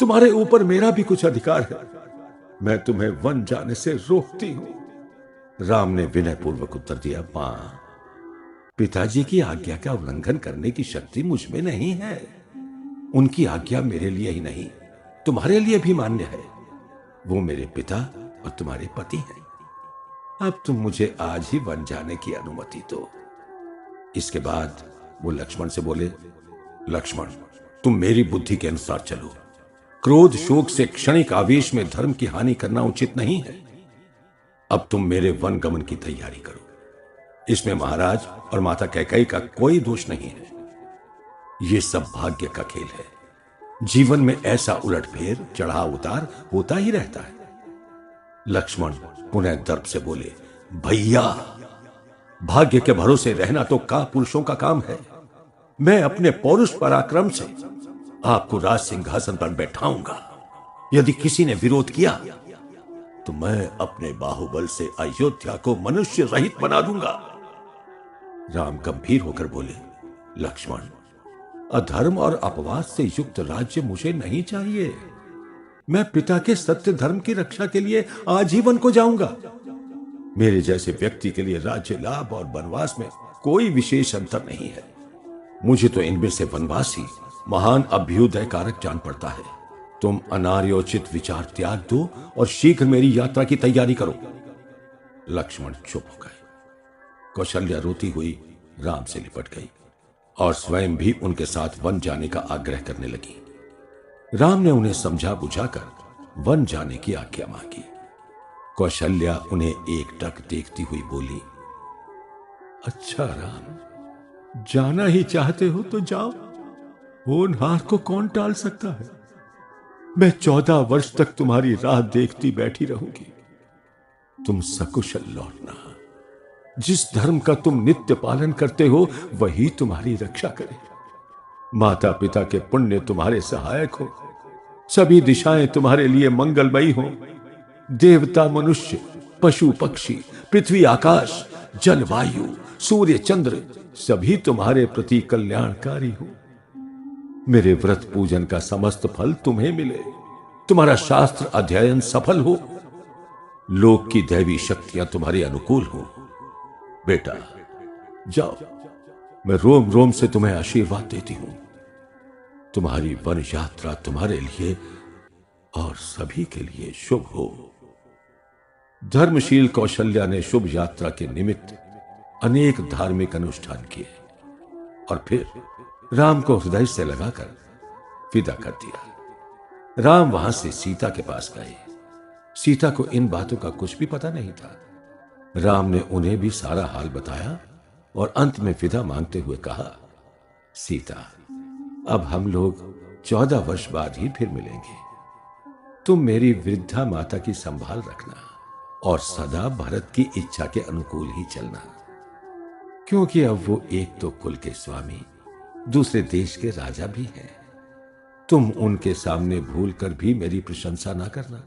तुम्हारे ऊपर मेरा भी कुछ अधिकार है। मैं तुम्हें वन जाने से रोकती हूं। राम ने विनय पूर्वक उत्तर दिया, मां, पिताजी की आज्ञा का उल्लंघन करने की शक्ति मुझ में नहीं है। उनकी आज्ञा मेरे लिए ही नहीं, तुम्हारे लिए भी मान्य है। वो मेरे पिता और तुम्हारे पति हैं। अब तुम मुझे आज ही वन जाने की अनुमति दो। इसके बाद वो लक्ष्मण से बोले, लक्ष्मण, तुम मेरी बुद्धि के अनुसार चलो। क्रोध शोक से क्षणिक आवेश में धर्म की हानि करना उचित नहीं है। अब तुम मेरे वन गमन की तैयारी करो। इसमें महाराज और माता कैकेयी का कोई दोष नहीं है। यह सब भाग्य का खेल है। जीवन में ऐसा उलटफेर, चढ़ाव उतार होता ही रहता है। लक्ष्मण पुनः दर्प से बोले, भैया, भाग्य के भरोसे रहना तो का पुरुषों का काम है। मैं अपने पौरुष पराक्रम से आपको राज सिंहासन पर बैठाऊंगा। यदि किसी ने विरोध किया तो मैं अपने बाहुबल से अयोध्या को मनुष्य रहित बना दूंगा। राम गंभीर होकर बोले, लक्ष्मण, अधर्म और अपवाद से युक्त राज्य मुझे नहीं चाहिए। मैं पिता के सत्य धर्म की रक्षा के लिए आजीवन को जाऊंगा। मेरे जैसे व्यक्ति के लिए राज्य लाभ और वनवास में कोई विशेष अंतर नहीं है। मुझे तो इनमें से वनवास ही महान अभ्युदय कारक जान पड़ता है। तुम अनार्योचित विचार त्याग दो और शीघ्र मेरी यात्रा की तैयारी करो। लक्ष्मण चुप हो गए। कौशल्या रोती हुई राम से लिपट गई और स्वयं भी उनके साथ वन जाने का आग्रह करने लगी। राम ने उन्हें समझा बुझाकर वन जाने की आज्ञा मांगी। कौशल्या उन्हें एकटक देखती हुई बोली, अच्छा राम, जाना ही चाहते हो तो जाओ। होनहार को कौन टाल सकता है। मैं 14 वर्ष तक तुम्हारी राह देखती बैठी रहूंगी। तुम सकुशल लौटना। जिस धर्म का तुम नित्य पालन करते हो वही तुम्हारी रक्षा करे। माता पिता के पुण्य तुम्हारे सहायक हो। सभी दिशाएं तुम्हारे लिए मंगलमयी हो। देवता, मनुष्य, पशु, पक्षी, पृथ्वी, आकाश, जल, वायु, सूर्य, चंद्र सभी तुम्हारे प्रति कल्याणकारी हो। मेरे व्रत पूजन का समस्त फल तुम्हें मिले। तुम्हारा शास्त्र अध्ययन सफल हो। लोक की दैवी शक्तियां तुम्हारे अनुकूल हो। बेटा, जाओ, मैं रोम रोम से तुम्हें आशीर्वाद देती हूं। तुम्हारी वन यात्रा तुम्हारे लिए और सभी के लिए शुभ हो। धर्मशील कौशल्या ने शुभ यात्रा के निमित्त अनेक धार्मिक अनुष्ठान किए और फिर राम को हृदय से लगाकर विदा कर दिया। राम वहां से सीता के पास गए। सीता को इन बातों का कुछ भी पता नहीं था। राम ने उन्हें भी सारा हाल बताया और अंत में विदा मांगते हुए कहा, सीता, अब हम लोग 14 वर्ष बाद ही फिर मिलेंगे। तुम मेरी वृद्धा माता की संभाल रखना और सदा भरत की इच्छा के अनुकूल ही चलना, क्योंकि अब वो एक तो कुल के स्वामी, दूसरे देश के राजा भी हैं। तुम उनके सामने भूल कर भी मेरी प्रशंसा ना करना,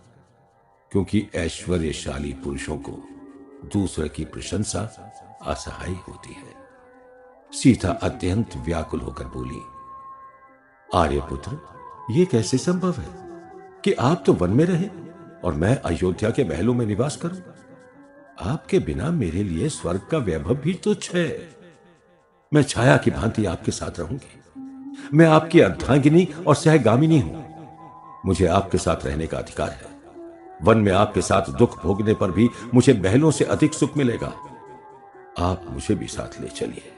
क्योंकि ऐश्वर्यशाली पुरुषों को दूसरे की प्रशंसा असहाय होती है। सीता अत्यंत व्याकुल होकर बोली, आर्यपुत्र, ये कैसे संभव है कि आप तो वन में रहे और मैं अयोध्या के महलों में निवास करूं? आपके बिना मेरे लिए स्वर्ग का वैभव भी तुच्छ है। मैं छाया की भांति आपके साथ रहूंगी। मैं आपकी अर्धांगिनी और सहगामिनी हूं। मुझे आपके साथ रहने का अधिकार है। वन में आपके साथ दुख भोगने पर भी मुझे महलों से अधिक सुख मिलेगा। आप मुझे भी साथ ले चलिए,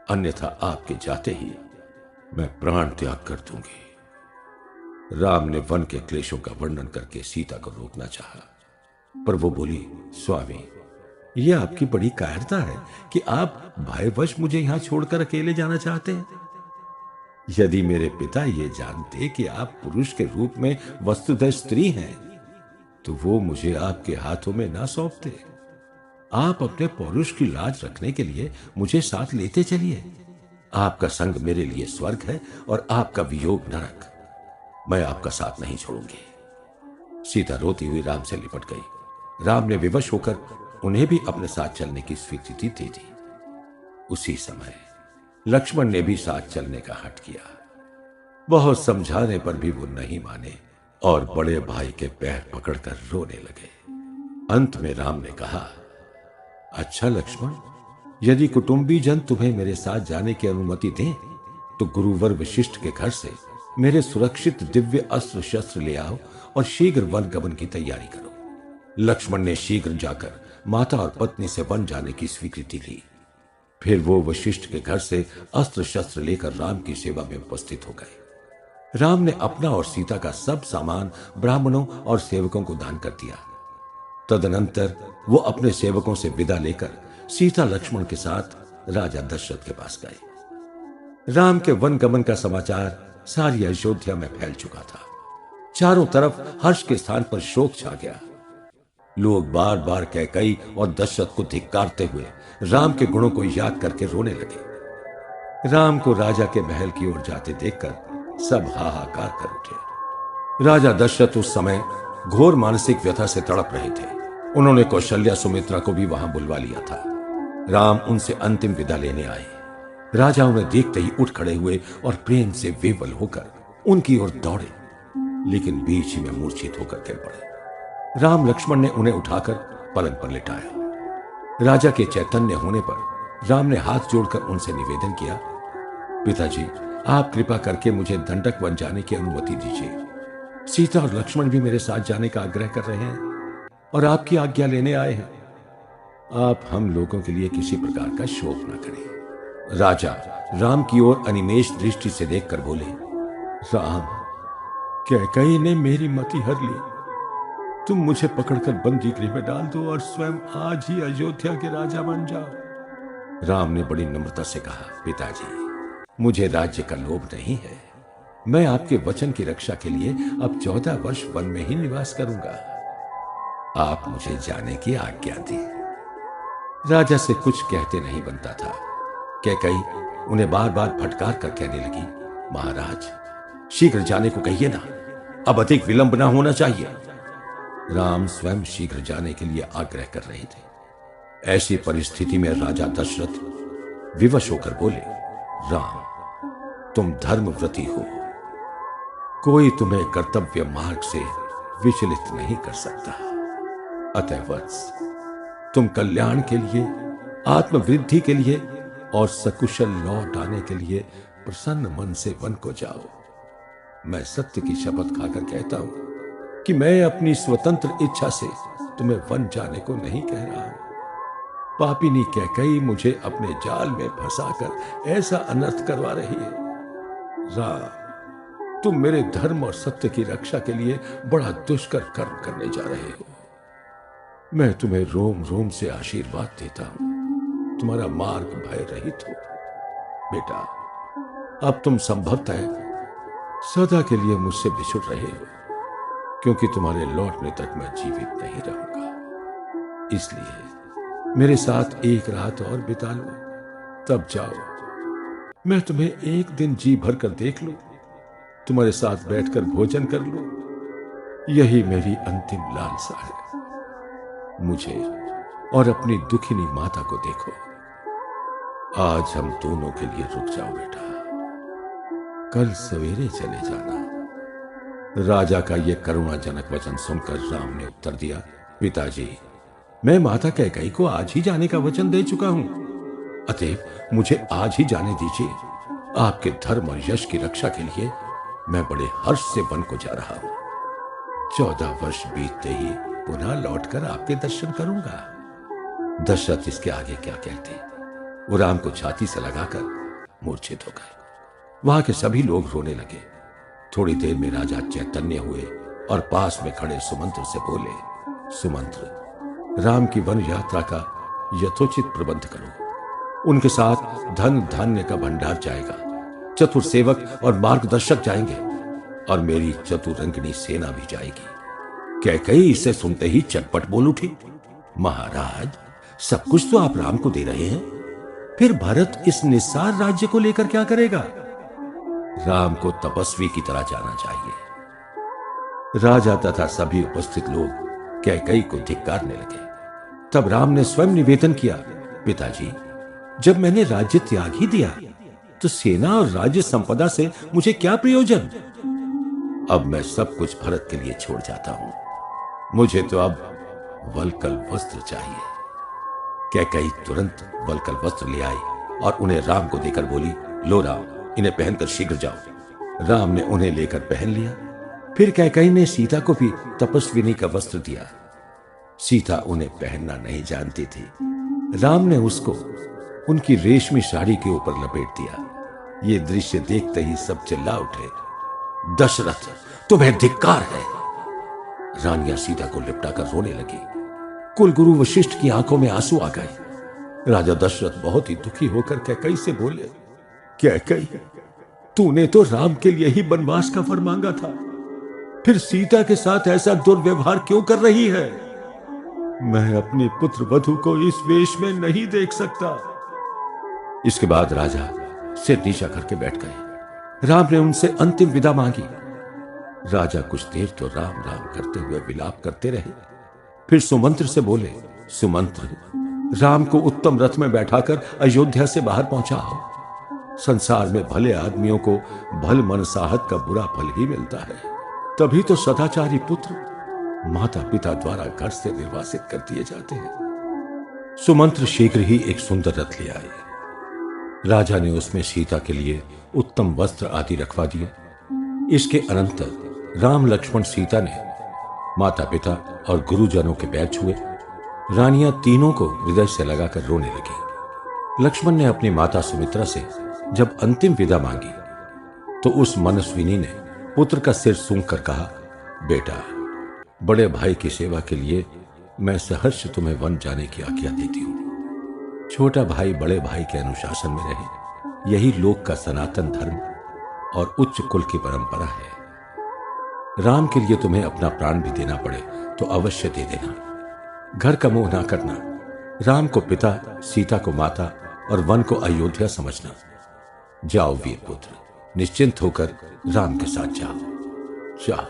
अन्यथा आपके जाते ही मैं प्राण त्याग कर दूंगी। राम ने वन के क्लेशों का वर्णन करके सीता को रोकना चाहा, पर वो बोली, स्वामी, यह आपकी बड़ी कायरता है कि आप भयवश मुझे यहां छोड़कर अकेले जाना चाहते हैं। यदि मेरे पिता ये जानते कि आप पुरुष के रूप में वस्तुतः स्त्री हैं, तो वो मुझे आपके हाथों में ना सौंपते। आप अपने पौरुष की लाज रखने के लिए मुझे साथ लेते चलिए। आपका संग मेरे लिए स्वर्ग है और आपका वियोग नरक। मैं आपका साथ नहीं छोड़ूंगी। सीता रोती हुई राम से लिपट गई। राम ने विवश होकर उन्हें भी अपने साथ चलने की स्वीकृति दे दी। उसी समय लक्ष्मण ने भी साथ चलने का हठ किया। बहुत समझाने पर भी वो नहीं माने और बड़े भाई के पैर पकड़कर रोने लगे। अंत में राम ने कहा, अच्छा लक्ष्मण, यदि कुटुंबी जन तुम्हें मेरे साथ जाने की अनुमति दें तो गुरुवर वशिष्ठ के घर से मेरे सुरक्षित दिव्य अस्त्र शस्त्र ले आओ और शीघ्र वन गमन की तैयारी करो। लक्ष्मण ने शीघ्र जाकर माता और पत्नी से वन जाने की स्वीकृति ली। फिर वो वशिष्ठ के घर से अस्त्र शस्त्र लेकर राम की सेवा में उपस्थित हो गए। राम ने अपना और सीता का सब सामान ब्राह्मणों और सेवकों को दान कर दिया। तदनंतर वो अपने सेवकों से विदा लेकर सीता लक्ष्मण के साथ राजा दशरथ के पास गए। राम के वन गमन का समाचार सारी अयोध्या में फैल चुका था। चारों तरफ हर्ष के स्थान पर शोक छा गया। लोग बार बार कैकेयी और दशरथ को धिक्कारते हुए राम के गुणों को याद करके रोने लगे। राम को राजा के महल की ओर जाते देखकर सब हाहाकार कर उठे। राजा दशरथ उस समय घोर मानसिक व्यथा से तड़प रहे थे। उन्होंने कौशल्या सुमित्रा को भी वहां बुलवा लिया था। राम उनसे अंतिम विदा लेने आए। राजा उन्हें देखते ही उठ खड़े हुए और प्रेम से विह्वल होकर उनकी ओर दौड़े, लेकिन बीच ही में मूर्छित होकर गिर पड़े। राम लक्ष्मण ने उन्हें उठाकर पलंग पर लिटाया। राजा के चैतन्य होने पर राम ने हाथ जोड़कर उनसे निवेदन किया, पिताजी, आप कृपा करके मुझे दंडक वन जाने की अनुमति दीजिए। सीता और लक्ष्मण भी मेरे साथ जाने का आग्रह कर रहे हैं और आपकी आज्ञा लेने आए हैं। आप हम लोगों के लिए किसी प्रकार का शोक न करें। राजा राम की ओर अनिमेष दृष्टि से देखकर बोले, राम, कैकेयी ने मेरी मति हर ली। तुम मुझे पकड़कर बंदी गृह में डाल दो और स्वयं आज ही अयोध्या के राजा बन जाओ। राम ने बड़ी नम्रता से कहा, पिताजी, मुझे राज्य का लोभ नहीं है। मैं आपके वचन की रक्षा के लिए अब 14 वर्ष वन में ही निवास करूंगा। आप मुझे जाने की आज्ञा दी। राजा से कुछ कहते नहीं बनता था। कैकेयी उन्हें बार बार फटकार कर कहने लगी, महाराज, शीघ्र जाने को कहिए ना, अब अधिक विलंब ना होना चाहिए। राम स्वयं शीघ्र जाने के लिए आग्रह कर रहे थे। ऐसी परिस्थिति में राजा दशरथ विवश होकर बोले, राम, तुम धर्मव्रती हो, कोई तुम्हें कर्तव्य मार्ग से विचलित नहीं कर सकता। अतः वत्स, तुम कल्याण के लिए, आत्मवृद्धि के लिए और सकुशल लौट आने के लिए प्रसन्न मन से वन को जाओ। मैं सत्य की शपथ खाकर कहता हूं कि मैं अपनी स्वतंत्र इच्छा से तुम्हें वन जाने को नहीं कह रहा हूं। पापिनी कैकेयी मुझे अपने जाल में फंसाकर ऐसा अनर्थ करवा रही है। राम, तुम मेरे धर्म और सत्य की रक्षा के लिए बड़ा दुष्कर कर्म करने जा रहे हो। मैं तुम्हें रोम रोम से आशीर्वाद देता हूं, तुम्हारा मार्ग भय रहित हो। बेटा, अब तुम संभवतः सदा के लिए मुझसे बिछुड़ रहे हो, क्योंकि तुम्हारे लौटने तक मैं जीवित नहीं रहूंगा। इसलिए मेरे साथ एक रात और बिता लो, तब जाओ। मैं तुम्हें एक दिन जी भर कर देख लूं, तुम्हारे साथ बैठकर भोजन कर लूं। यही मेरी अंतिम लालसा है। मुझे और अपनी दुखिनी माता को देखो। आज हम दोनों के लिए रुक जाओ बेटा, कल सवेरे चले जाना। राजा का यह करुणाजनक वचन सुनकर राम ने उत्तर दिया, पिताजी, मैं माता कैकेयी को आज ही जाने का वचन दे चुका हूं, अतएव मुझे आज ही जाने दीजिए। आपके धर्म और यश की रक्षा के लिए मैं बड़े हर्ष से वन को जा रहा हूं। 14 वर्ष बीतते ही पुनः लौटकर आपके दर्शन करूंगा। दशरथ इसके आगे क्या कहते, वो राम को छाती से लगाकर मूर्छित हो गए। वहां के सभी लोग रोने लगे। थोड़ी देर में राजा चैतन्य हुए और पास में खड़े सुमंत्र से बोले, सुमंत्र, राम की वन यात्रा का यथोचित प्रबंध करो। उनके साथ धन धान्य का भंडार जाएगा, चतुर सेवक और मार्गदर्शक जाएंगे और मेरी चतुरंगिनी सेना भी जाएगी। कैकेयी इसे सुनते ही चटपट बोल उठी, महाराज, सब कुछ तो आप राम को दे रहे हैं, फिर भरत इस निस्सार राज्य को लेकर क्या करेगा? राम को तपस्वी की तरह जाना चाहिए। राजा तथा सभी उपस्थित लोग कैकेयी को धिक्कारने लगे। तब राम ने स्वयं निवेदन किया, पिताजी, जब मैंने राज्य त्याग ही दिया तो सेना और राज्य संपदा से मुझे क्या प्रयोजन? अब मैं सब कुछ भरत के लिए छोड़ जाता हूं। मुझे तो अब वल्कल वस्त्र चाहिए। कैकेयी तुरंत वल्कल वस्त्र ले आई और उन्हें राम को देकर बोली, लो राम, इन्हें पहनकर शीघ्र जाओ। राम ने उन्हें लेकर पहन लिया। फिर कैकेयी ने सीता को भी तपस्विनी का वस्त्र दिया। सीता उन्हें पहनना नहीं जानती थी। राम ने उसको उनकी रेशमी साड़ी के ऊपर लपेट दिया। ये दृश्य देखते ही सब चिल्ला उठे, दशरथ, तुम्हें धिक्कार है। रानियां सीता को लिपटाकर रोने लगी। कुलगुरु वशिष्ठ की आंखों में आंसू आ गए। राजा दशरथ बहुत ही दुखी होकर कैकेयी से बोले, कैकेयी, तूने तो राम के लिए ही वनवास का वर मांगा था, फिर सीता के साथ ऐसा दुर्व्यवहार क्यों कर रही है? मैं अपनी पुत्र वधू को इस वेश में नहीं देख सकता। इसके बाद राजा सिर नीचा करके बैठ गए। राम ने उनसे अंतिम विदा मांगी। राजा कुछ देर तो राम राम करते हुए विलाप करते रहे। फिर सुमंत्र से बोले, सुमंत्र, राम को उत्तम रथ में बैठाकर अयोध्या से बाहर पहुंचाओ। संसार में भले आदमियों को भल मनसाहत का बुरा फल ही मिलता है, तभी तो सदाचारी पुत्र माता पिता द्वारा घर से निर्वासित कर दिए जाते हैं। सुमंत्र शीघ्र ही एक सुंदर रथ ले आए। राजा ने उसमें सीता के लिए उत्तम वस्त्र आदि रखवा दिए। इसके अनंतर राम लक्ष्मण सीता ने माता पिता और गुरुजनों के पैर छुए। रानियां तीनों को हृदय से लगाकर रोने लगी। लक्ष्मण ने अपनी माता सुमित्रा से जब अंतिम विदा मांगी तो उस मनस्विनी ने पुत्र का सिर सूंघकर कहा, बेटा, बड़े भाई की सेवा के लिए मैं सहर्ष तुम्हें वन जाने की आज्ञा देती हूं। छोटा भाई बड़े भाई के अनुशासन में रहे, यही लोक का सनातन धर्म और उच्च कुल की परंपरा है। राम के लिए तुम्हें अपना प्राण भी देना पड़े तो अवश्य दे देना। घर का मोह ना करना। राम को पिता, सीता को माता और वन को अयोध्या समझना। जाओ वीर पुत्र, निश्चिंत होकर राम के साथ जाओ।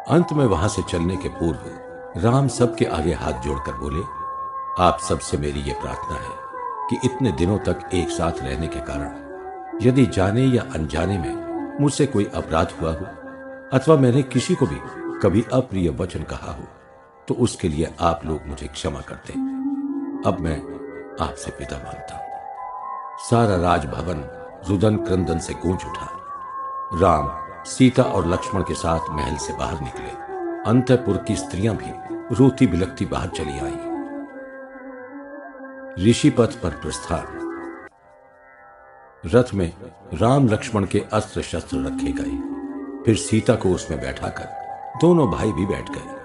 अंत में वहां से चलने के पूर्व राम सबके आगे हाथ जोड़कर बोले, आप सबसे मेरी यह प्रार्थना है कि इतने दिनों तक एक साथ रहने के कारण यदि जाने या अनजाने में मुझसे कोई अपराध हुआ हो अथवा मैंने किसी को भी कभी अप्रिय वचन कहा हो तो उसके लिए आप लोग मुझे क्षमा कर दें। अब मैं आपसे विदा मांगता हूं। सारा राजभवन रुदन क्रंदन से गूंज उठा। राम, सीता और लक्ष्मण के साथ महल से बाहर निकले। अंतःपुर की स्त्रियां भी रोती बिलखती बाहर चली आई। ऋषिपथ पर प्रस्थान। रथ में राम लक्ष्मण के अस्त्र शस्त्र रखे गए। फिर सीता को उसमें बैठाकर दोनों भाई भी बैठ गए।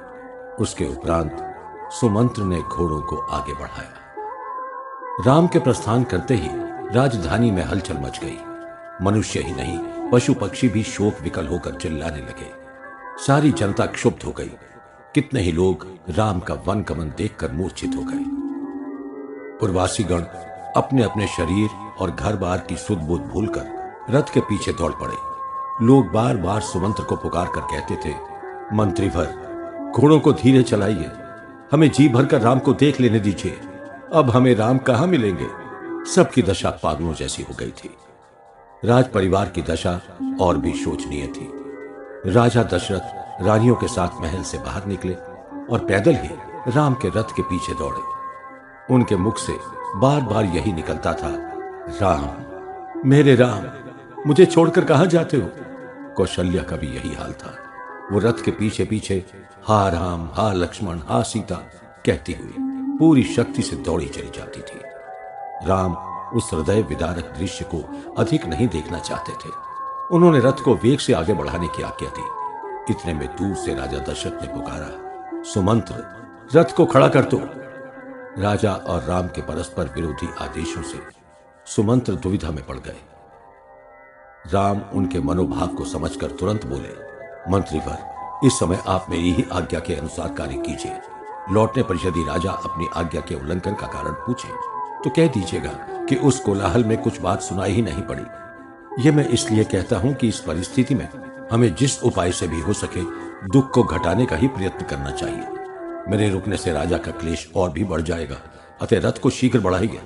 उसके उपरांत सुमंत्र ने घोड़ों को आगे बढ़ाया। राम के प्रस्थान करते ही राजधानी में हलचल मच गई। मनुष्य ही नहीं, पशु पक्षी भी शोक विकल होकर चिल्लाने लगे। सारी जनता क्षुब्ध हो गई। कितने ही लोग राम का वन गमन देखकर मूर्छित हो गए। पुरवासीगण अपने अपने शरीर और घर बार की सुध बुध भूलकर रथ के पीछे दौड़ पड़े। लोग बार बार सुमंत्र को पुकार कर कहते थे, मंत्रीवर, घोड़ों को धीरे चलाइए, हमें जी भरकर राम को देख लेने दीजिए। अब हमें राम कहां मिलेंगे? सबकी दशा पागलों जैसी हो गई थी। राज परिवार की दशा और भी शोचनीय थी। राजा दशरथ रानियों के साथ महल से बाहर निकले और पैदल ही राम के रथ के पीछे दौड़े। उनके मुख से बार बार यही निकलता था, राम, मेरे राम, मुझे छोड़कर कहां जाते हो? कौशल्या का भी यही हाल था। वो रथ के पीछे पीछे हा राम, हा लक्ष्मण, हा सीता कहती हुई पूरी शक्ति से दौड़ी चली जाती थी। राम उस हृदय विदारक दृश्य को अधिक नहीं देखना चाहते थे। उन्होंने रथ को वेग से आगे बढ़ाने की आज्ञा दी। इतने में दूर से राजा दशरथ ने पुकारा, सुमंत्र, रथ को खड़ा कर दो। राजा और राम के परस्पर विरोधी आदेशों से सुमंत्र दुविधा में पड़ गए। राम उनके मनोभाव को समझकर तुरंत बोले, मंत्रीवर, इस समय आप मेरी ही आज्ञा के अनुसार कार्य कीजिए। लौटने पर यदि राजा अपनी आज्ञा के उल्लंघन का कारण पूछे तो कह दीजिएगा कि उस कोलाहल में कुछ बात सुनाई ही नहीं पड़ी। यह मैं इसलिए कहता हूं कि इस परिस्थिति में हमें जिस उपाय से भी हो सके दुख को घटाने का ही प्रयत्न करना चाहिए। मेरे रुकने से राजा का क्लेश और भी बढ़ जाएगा, अतः रथ को शीघ्र बढ़ाइए।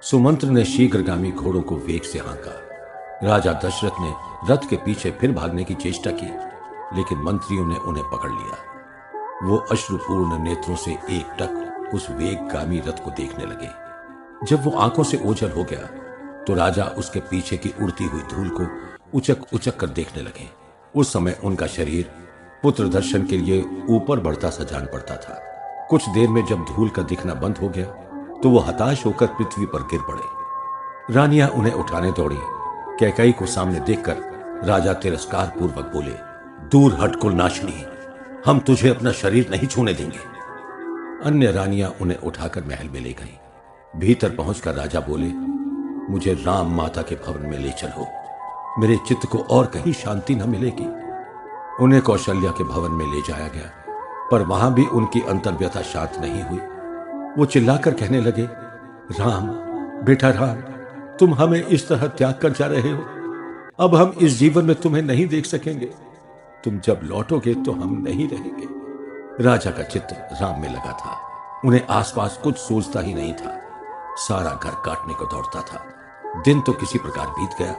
सुमंत्र ने शीघ्रगामी घोड़ों को वेग से हाँका। राजा दशरथ ने रथ के पीछे फिर भागने की चेष्टा की, लेकिन मंत्रियों ने उन्हें पकड़ लिया। वो अश्रुपूर्ण नेत्रों से एकटक उस वेगगामी रथ को देखने लगे। जब वो आंखों से ओझल हो गया तो राजा उसके पीछे की उड़ती हुई धूल को उचक उचक कर देखने लगे। उस समय उनका शरीर पुत्र दर्शन के लिए ऊपर बढ़ता सा जान पड़ता था। कुछ देर में जब धूल का दिखना बंद हो गया तो वो हताश होकर पृथ्वी पर गिर पड़े। रानियां उन्हें उठाने दौड़ी। कैकेयी को सामने देखकर राजा तिरस्कार पूर्वक बोले, दूर हट कुलनाशिनी, हम तुझे अपना शरीर नहीं छूने देंगे। अन्य रानियां उन्हें उठाकर महल में ले गईं। भीतर पहुंचकर राजा बोले, मुझे राम माता के भवन में ले चलो, मेरे चित्त को और कहीं शांति न मिलेगी। उन्हें कौशल्या के भवन में ले जाया गया, पर वहां भी उनकी अंतर्व्यथा शांत नहीं हुई। वो चिल्लाकर कहने लगे, राम, बेटा राम, तुम हमें इस तरह त्याग कर जा रहे हो। अब हम इस जीवन में तुम्हें नहीं देख सकेंगे। तुम जब लौटोगे तो हम नहीं रहेंगे। राजा का चित्त राम में लगा था। उन्हें आसपास कुछ सूझता ही नहीं था। सारा घर काटने को दौड़ता था। दिन तो किसी प्रकार बीत गया।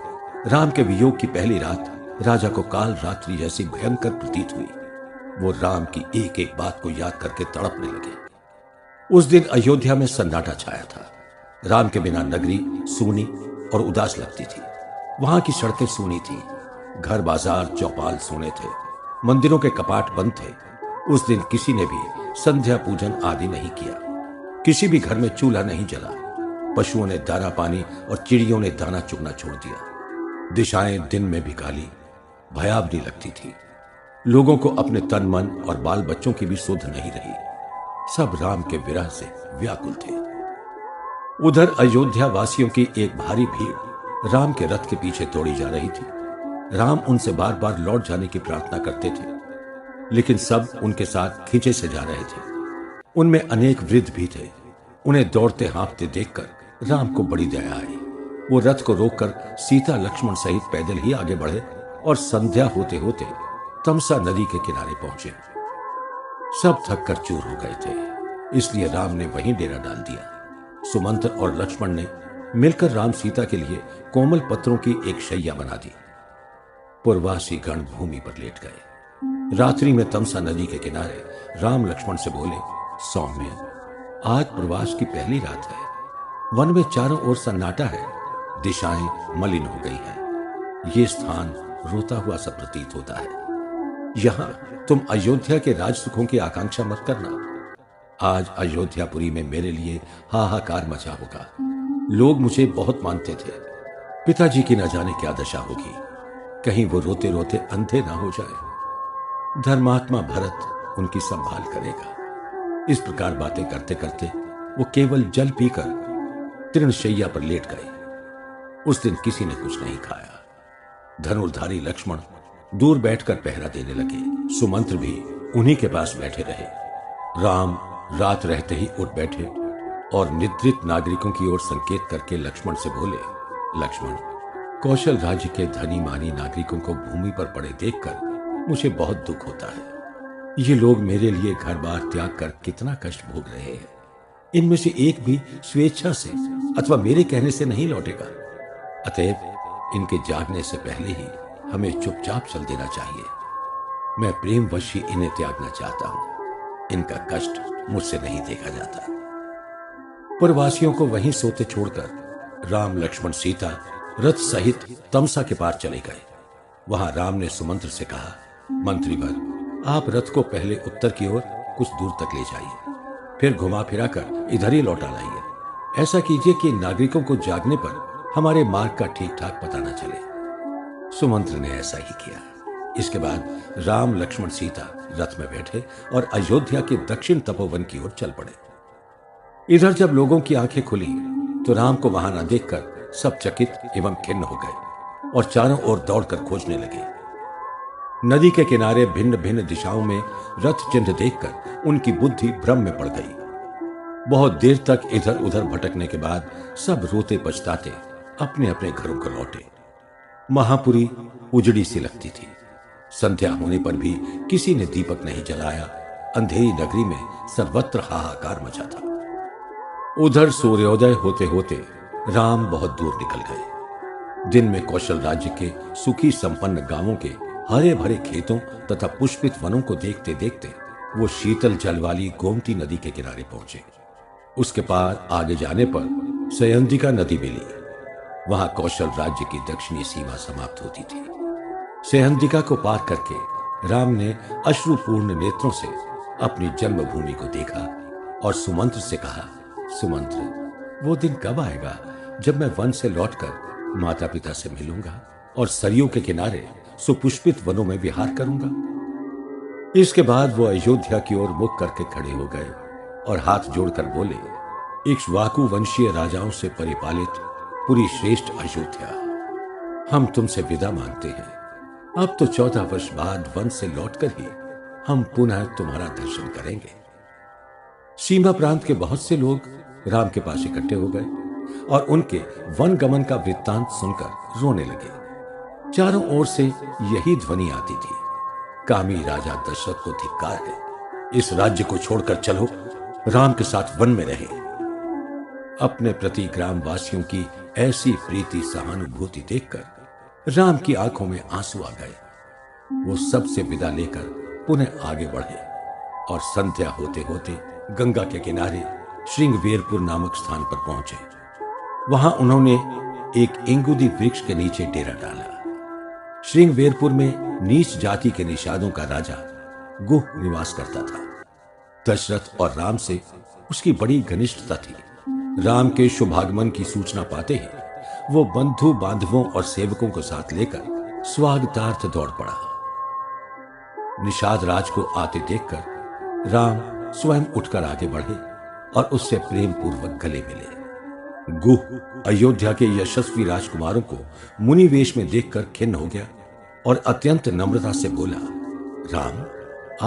राम के वियोग की पहली रात राजा को काल रात्रि जैसी भयंकर प्रतीत हुई। वो राम की एक एक बात को याद करके तड़पने लगे। उस दिन अयोध्या में सन्नाटा छाया था। राम के बिना नगरी सूनी और उदास लगती थी। वहां की सड़कें सूनी थी, घर बाजार चौपाल सूने थे, मंदिरों के कपाट बंद थे। उस दिन किसी ने भी संध्या पूजन आदि नहीं किया। किसी भी घर में चूल्हा नहीं जला। पशुओं ने दाना पानी और चिड़ियों ने दाना चुगना छोड़ दिया। दिशाएं दिन में भी काली भयावनी लगती थी। लोगों को अपने तन मन और बाल बच्चों की भी सुध नहीं रही। सब राम के विरह से व्याकुल थे। उधर अयोध्या वासियों की एक भारी भीड़ राम के रथ के पीछे दौड़ी जा रही थी। राम उनसे बार बार लौट जाने की प्रार्थना करते थे, लेकिन सब उनके साथ खींचे से जा रहे थे। उनमें अनेक वृद्ध भी थे। उन्हें दौड़ते हाँफते देखकर राम को बड़ी दया आई। वो रथ को रोककर सीता लक्ष्मण सहित पैदल ही आगे बढ़े और संध्या होते होते तमसा नदी के किनारे पहुंचे। सब थक कर चूर हो गए थे, इसलिए राम ने वहीं डेरा डाल दिया। सुमंत्र और लक्ष्मण ने मिलकर राम सीता के लिए कोमल पत्रों की एक शैया बना दी। पुरवासी गण भूमि पर लेट गए। रात्रि में तमसा नदी के किनारे राम लक्ष्मण से बोले, सौम्य, आज प्रवास की पहली रात है। वन में चारों ओर सन्नाटा है। दिशाएं मलिन हो गई हैं। ये स्थान रोता हुआ सा प्रतीत होता है। यहां तुम अयोध्या के राज सुखों की आकांक्षा मत करना। आज अयोध्यापुरी में मेरे लिए हाहाकार मचा होगा। लोग मुझे बहुत मानते थे। पिताजी की न जाने क्या दशा होगी। कहीं वो रोते रोते अंधे ना हो जाए। धर्मात्मा भरत उनकी संभाल करेगा। इस प्रकार बातें करते करते वो केवल जल पीकर तृणशैया पर लेट गए। उस दिन किसी ने कुछ नहीं खाया। धनुर्धारी लक्ष्मण दूर बैठकर पहरा देने लगे। सुमंत्र भी उन्हीं के पास बैठे रहे। राम रात रहते ही उठ बैठे और निद्रित नागरिकों की ओर संकेत करके लक्ष्मण से बोले, लक्ष्मण, कौशल राज्य के धनी मानी नागरिकों को भूमि पर पड़े देखकर मुझे बहुत दुख होता है। ये लोग मेरे लिए घर बार त्याग कर कितना कष्ट भोग रहे हैं। इनमें से एक भी स्वेच्छा से अथवा मेरे कहने से नहीं लौटेगा। अतएव इनके जागने से पहले ही हमें चुपचाप चल देना चाहिए। मैं प्रेमवश ही इन्हें त्यागना चाहता हूं। इनका कष्ट मुझसे नहीं देखा जाता। पुरवासियों को वहीं सोते छोड़कर राम लक्ष्मण सीता रथ सहित तमसा के पार चले गए। वहां राम ने सुमंत्र से कहा, मंत्रीवर, आप रथ को पहले उत्तर की ओर कुछ दूर तक ले जाइए, फिर घुमा फिरा कर इधर ही लौटा लाइए। ऐसा कीजिए कि नागरिकों को जागने पर हमारे मार्ग का ठीक ठाक पता न चले। सुमंत्र ने ऐसा ही किया। इसके बाद राम लक्ष्मण सीता रथ में बैठे और अयोध्या के दक्षिण तपोवन की ओर चल पड़े। इधर जब लोगों की आंखें खुली तो राम को वहां न देखकर सब चकित एवं खिन्न हो गए और चारों ओर दौड़कर खोजने लगे। नदी के किनारे भिन्न भिन्न दिशाओं में रथ चिन्ह देखकर उनकी बुद्धि भ्रम में पड़ गई। बहुत देर तक इधर उधर भटकने के बाद सब रोते पछताते अपने अपने घरों को लौटे। महापुरी उजड़ी सी लगती थी। संध्या होने पर भी किसी ने दीपक नहीं जलाया। अंधेरी नगरी में सर्वत्र हाहाकार मचा था। उधर सूर्योदय होते होते राम बहुत दूर निकल गए। दिन में कौशल राज्य के सुखी संपन्न गांवों के हरे भरे खेतों तथा पुष्पित वनों को देखते देखते वो शीतल जल वाली गोमती नदी के किनारे पहुंचे। उसके पार आगे जाने पर सयंतिका नदी मिली। वहां कौशल राज्य की दक्षिणी सीमा समाप्त होती थी। सयंतिका को पार करके राम ने अश्रुपूर्ण नेत्रों से अपनी जन्मभूमि को देखा और सुमंत्र से कहा, सुमंत्र, वो दिन कब आएगा जब मैं वन से लौटकर माता पिता से मिलूंगा और सरयू के किनारे सुपुष्पित वनों में विहार करूंगा। इसके बाद वो अयोध्या की ओर मुख करके खड़े हो गए और हाथ जोड़कर बोले, इक्ष्वाकु वंशीय राजाओं से परिपालित पूरी श्रेष्ठ अयोध्या, हम तुमसे विदा मांगते हैं। अब तो 14 वर्ष बाद वन से लौटकर ही हम पुनः तुम्हारा दर्शन करेंगे। सीमा प्रांत के बहुत से लोग राम के पास इकट्ठे हो गए और उनके वन गमन का वृत्तांत सुनकर रोने लगे। चारों ओर से यही ध्वनि आती थी, कामी राजा दशरथ को धिक्कार है, इस राज्य को छोड़कर चलो, राम के साथ वन में रहे। अपने प्रति ग्रामवासियों की ऐसी प्रीति सहानुभूति देखकर राम की आंखों में आंसू आ गए। वो सबसे विदा लेकर पुनः आगे बढ़े और संध्या होते होते गंगा के किनारे श्रृंगवेरपुर नामक स्थान पर पहुंचे। वहां उन्होंने एक इंगुदी वृक्ष के नीचे डेरा डाला। श्रृंगवेरपुर में नीच जाति के निषादों का राजा गुह निवास करता था। दशरथ और राम से उसकी बड़ी घनिष्ठता थी। राम के शुभागमन की सूचना पाते ही वो बंधु बांधवों और सेवकों को साथ लेकर स्वागतार्थ दौड़ पड़ा। निषाद राज को आते देखकर राम स्वयं उठकर आगे बढ़े और उससे प्रेम पूर्वक गले मिले। गुह अयोध्या के यशस्वी राजकुमारों को मुनि वेश में देखकर खिन्न हो गया और अत्यंत नम्रता से बोला, राम,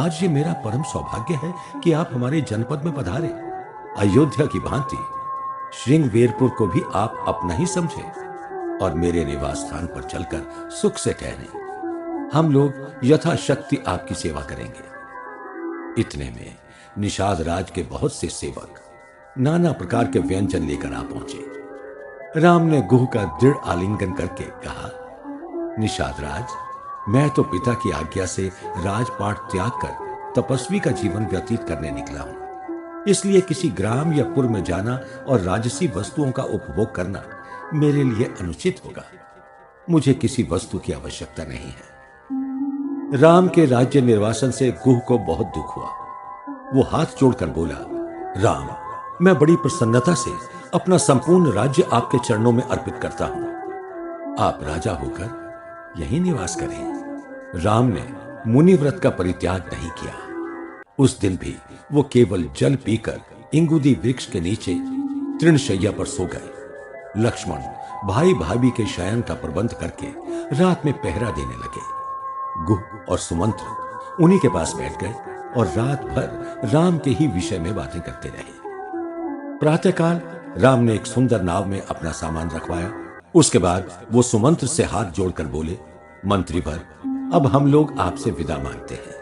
आज ये मेरा परम सौभाग्य है कि आप हमारे जनपद में पधारे। अयोध्या की भांति श्रृंगवेरपुर को भी आप अपना ही समझे और मेरे निवास स्थान पर चलकर सुख से ठहरें। हम लोग यथाशक्ति आपकी सेवा करेंगे। इतने में निषाद राज के बहुत से सेवक नाना प्रकार के व्यंजन लेकर आ पहुंचे। राम ने गुह का दृढ़ आलिंगन करके कहा, निषाद राज, मैं तो पिता की आज्ञा से राजपाट त्याग कर तपस्वी का जीवन व्यतीत करने निकला हूं। इसलिए किसी ग्राम या पुर में जाना और राजसी वस्तुओं का उपभोग करना मेरे लिए अनुचित होगा। मुझे किसी वस्तु की आवश्यकता नहीं है। राम के राज्य निर्वासन से गुह को बहुत दुख हुआ। वो हाथ जोड़कर बोला, राम, मैं बड़ी प्रसन्नता से अपना संपूर्ण राज्य आपके चरणों में अर्पित करता हूं। आप राजा होकर यहीं निवास करें। राम ने मुनिव्रत का परित्याग नहीं किया। उस दिन भी वो केवल जल पीकर इंगुदी वृक्ष के नीचे तृणशैया पर सो गए। लक्ष्मण भाई भाभी के शयन का प्रबंध करके रात में पहरा देने लगे। गुह और सुमंत्र उन्हीं के पास बैठ गए और रात भर राम के ही विषय में बातें करते रहे। प्रातःकाल राम ने एक सुंदर नाव में अपना सामान रखवाया। उसके बाद वो सुमंत्र से हाथ जोड़कर बोले, मंत्रीवर, अब हम लोग आपसे विदा मांगते हैं।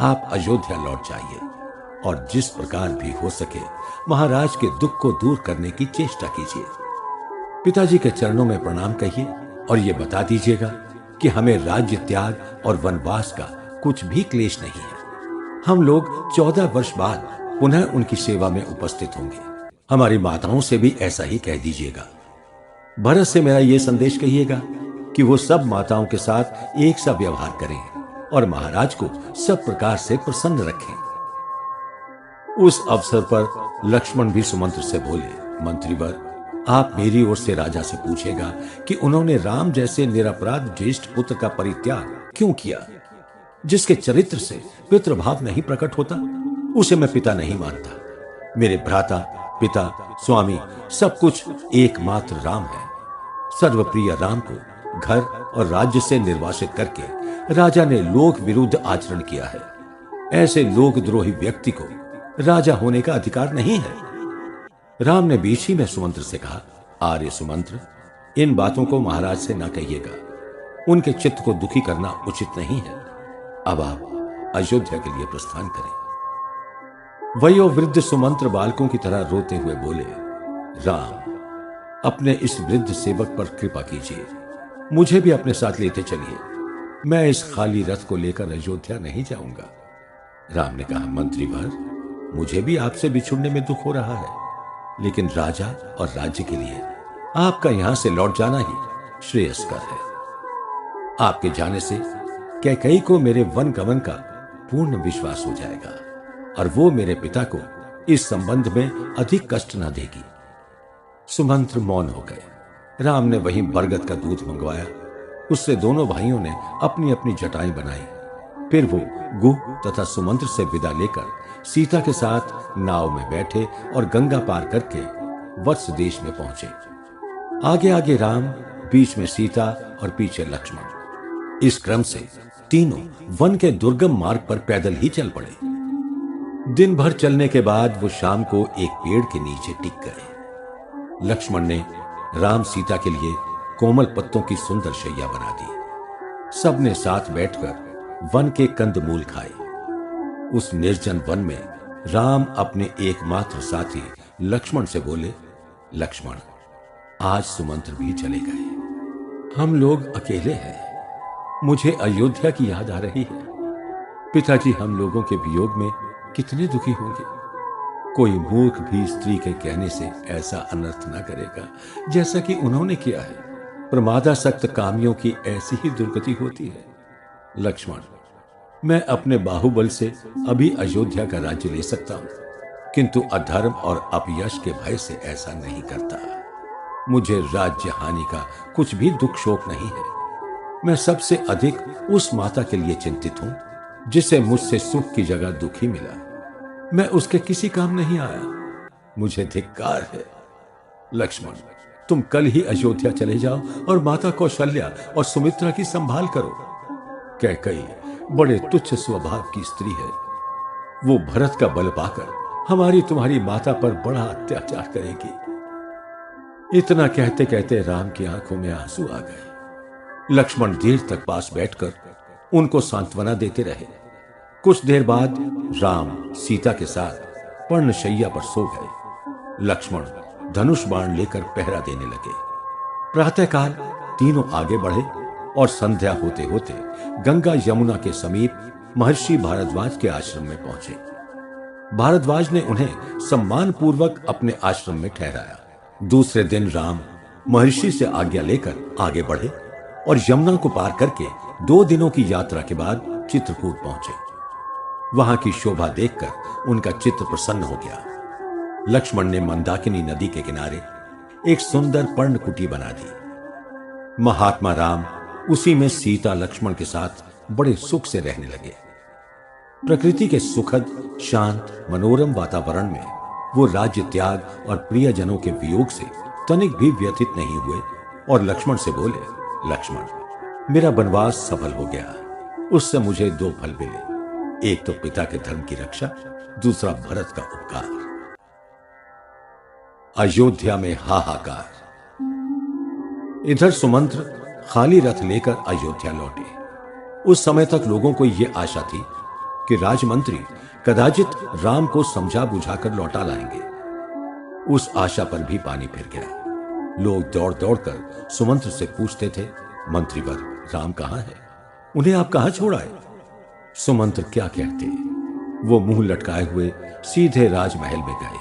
आप अयोध्या लौट जाइए और जिस प्रकार भी हो सके महाराज के दुख को दूर करने की चेष्टा कीजिए। पिताजी के चरणों में प्रणाम कहिए और ये बता दीजिएगा कि हमें राज्य त्याग और वनवास का कुछ भी क्लेश नहीं है। हम लोग 14 वर्ष बाद पुनः उनकी सेवा में उपस्थित होंगे। हमारी माताओं से भी ऐसा ही कह दीजिएगा। भरत से मेरा यह संदेश कहिएगा कि वो सब माताओं के साथ एक सा व्यवहार करें और महाराज को सब प्रकार से प्रसन्न रखें। उस अवसर पर लक्ष्मण भी सुमंत्र से बोले, मंत्रीवर, आप मेरी ओर से राजा से पूछेगा कि उन्होंने राम जैसे निरपराध ज्येष्ठ पुत्र का परित्याग क्यों किया। जिसके चरित्र से पितृभाव नहीं प्रकट होता उसे मैं पिता नहीं मानता। मेरे भ्राता, पिता, स्वामी सब कुछ एकमात्र राम है। सर्वप्रिय राम को घर और राज्य से निर्वासित करके राजा ने लोक विरुद्ध आचरण किया है। ऐसे लोकद्रोही व्यक्ति को राजा होने का अधिकार नहीं है। राम ने बीच ही में सुमंत्र से कहा, आर्य सुमंत्र, इन बातों को महाराज से ना कहिएगा। उनके चित्त को दुखी करना उचित नहीं है। अब आप अयोध्या के लिए प्रस्थान करें। वयोवृद्ध सुमंत्र बालकों की तरह रोते हुए बोले, राम, अपने इस वृद्ध सेवक पर कृपा कीजिए, मुझे भी अपने साथ लेते चलिए। मैं इस खाली रथ को लेकर अयोध्या नहीं जाऊंगा। राम ने कहा, मंत्रीवर, मुझे भी आपसे बिछुड़ने में दुख हो रहा है, लेकिन राजा और राज्य के लिए आपका यहां से लौट जाना ही श्रेयस्कर है। आपके जाने से कैकेयी को मेरे वन गमन का पूर्ण विश्वास हो जाएगा और वो मेरे पिता को इस संबंध में अधिक कष्ट न देगी। सुमंत्र मौन हो गए। राम ने वहीं बरगद का दूध मंगवाया। उससे दोनों भाइयों ने अपनी अपनी जटाएं बनाई। फिर वो गुह तथा सुमंत्र से विदा लेकर सीता के साथ नाव में बैठे और गंगा पार करके वत्स देश में पहुंचे। आगे आगे राम, बीच में सीता और पीछे लक्ष्मण। इस क्रम से तीनों वन के दुर्गम मार्ग पर पैदल ही चल पड़े। दिन भर चलने के बाद वो शाम को एक पेड़ के नीचे टिक गए। लक्ष्मण ने राम सीता के लिए कोमल पत्तों की सुंदर शैया बना दी। सबने साथ बैठकर वन के कंदमूल खाए। उस निर्जन वन में राम अपने एकमात्र साथी लक्ष्मण से बोले, लक्ष्मण, आज सुमंत्र भी चले गए। हम लोग अकेले हैं। मुझे अयोध्या की याद आ रही है। पिताजी हम लोगों के वियोग में कितने दुखी होंगे। कोई मूर्ख भी स्त्री के कहने से ऐसा अनर्थ न करेगा जैसा कि उन्होंने किया है। प्रमादासक्त कामियों की ऐसी ही दुर्गति होती है। लक्ष्मण, मैं अपने बाहुबल से अभी अयोध्या का राज्य ले सकता हूं, किंतु अधर्म और अपयश के भय से ऐसा नहीं करता। मुझे राज्य हानि का कुछ भी दुख शोक नहीं है। मैं सबसे अधिक उस माता के लिए चिंतित हूं जिसे मुझसे सुख की जगह दुख ही मिला। मैं उसके किसी काम नहीं आया। मुझे धिक्कार है। लक्ष्मण, तुम कल ही अयोध्या चले जाओ और माता कौशल्या और सुमित्रा की संभाल करो। कैकेयी बड़े तुच्छ स्वभाव की स्त्री है। वो भरत का बल पाकर हमारी तुम्हारी माता पर बड़ा अत्याचार करेगी। इतना कहते कहते राम की आंखों में आंसू आ गए। लक्ष्मण देर तक पास बैठकर उनको सांत्वना देते रहे। कुछ देर बाद राम सीता के साथ पर्णशैया पर सो गए। लक्ष्मण धनुष बाण लेकर पहरा देने लगे। प्रातःकाल तीनों आगे बढ़े और संध्या होते होते गंगा यमुना के समीप महर्षि भारद्वाज के आश्रम में पहुंचे। भारद्वाज ने उन्हें सम्मान पूर्वक अपने आश्रम में ठहराया। दूसरे दिन राम महर्षि से आज्ञा लेकर आगे बढ़े और यमुना को पार करके 2 दिनों की यात्रा के बाद चित्रकूट पहुंचे। वहां की शोभा देखकर उनका चित्त प्रसन्न हो गया। लक्ष्मण ने मंदाकिनी नदी के किनारे एक सुंदर पर्णकुटी बना दी। महात्मा राम उसी में सीता लक्ष्मण के साथ बड़े सुख से रहने लगे। प्रकृति के सुखद, शांत, मनोरम वातावरण में वो राज्य त्याग और प्रियजनों के वियोग से तनिक भी व्यथित नहीं हुए और लक्ष्मण से बोले, लक्ष्मण, मेरा वनवास सफल हो गया। उससे मुझे 2 फल मिले। एक तो पिता के धर्म की रक्षा, दूसरा भरत का उपकार। अयोध्या में हाहाकार। इधर सुमंत्र खाली रथ लेकर अयोध्या लौटे। उस समय तक लोगों को यह आशा थी कि राजमंत्री कदाचित राम को समझा बुझाकर लौटा लाएंगे। उस आशा पर भी पानी फिर गया। लोग दौड़ दौड़कर सुमंत्र से पूछते थे, मंत्रीवर, राम कहां है? उन्हें आप कहां छोड़ आए? सुमंत्र क्या कहते? वो मुंह लटकाए हुए सीधे राजमहल में गए।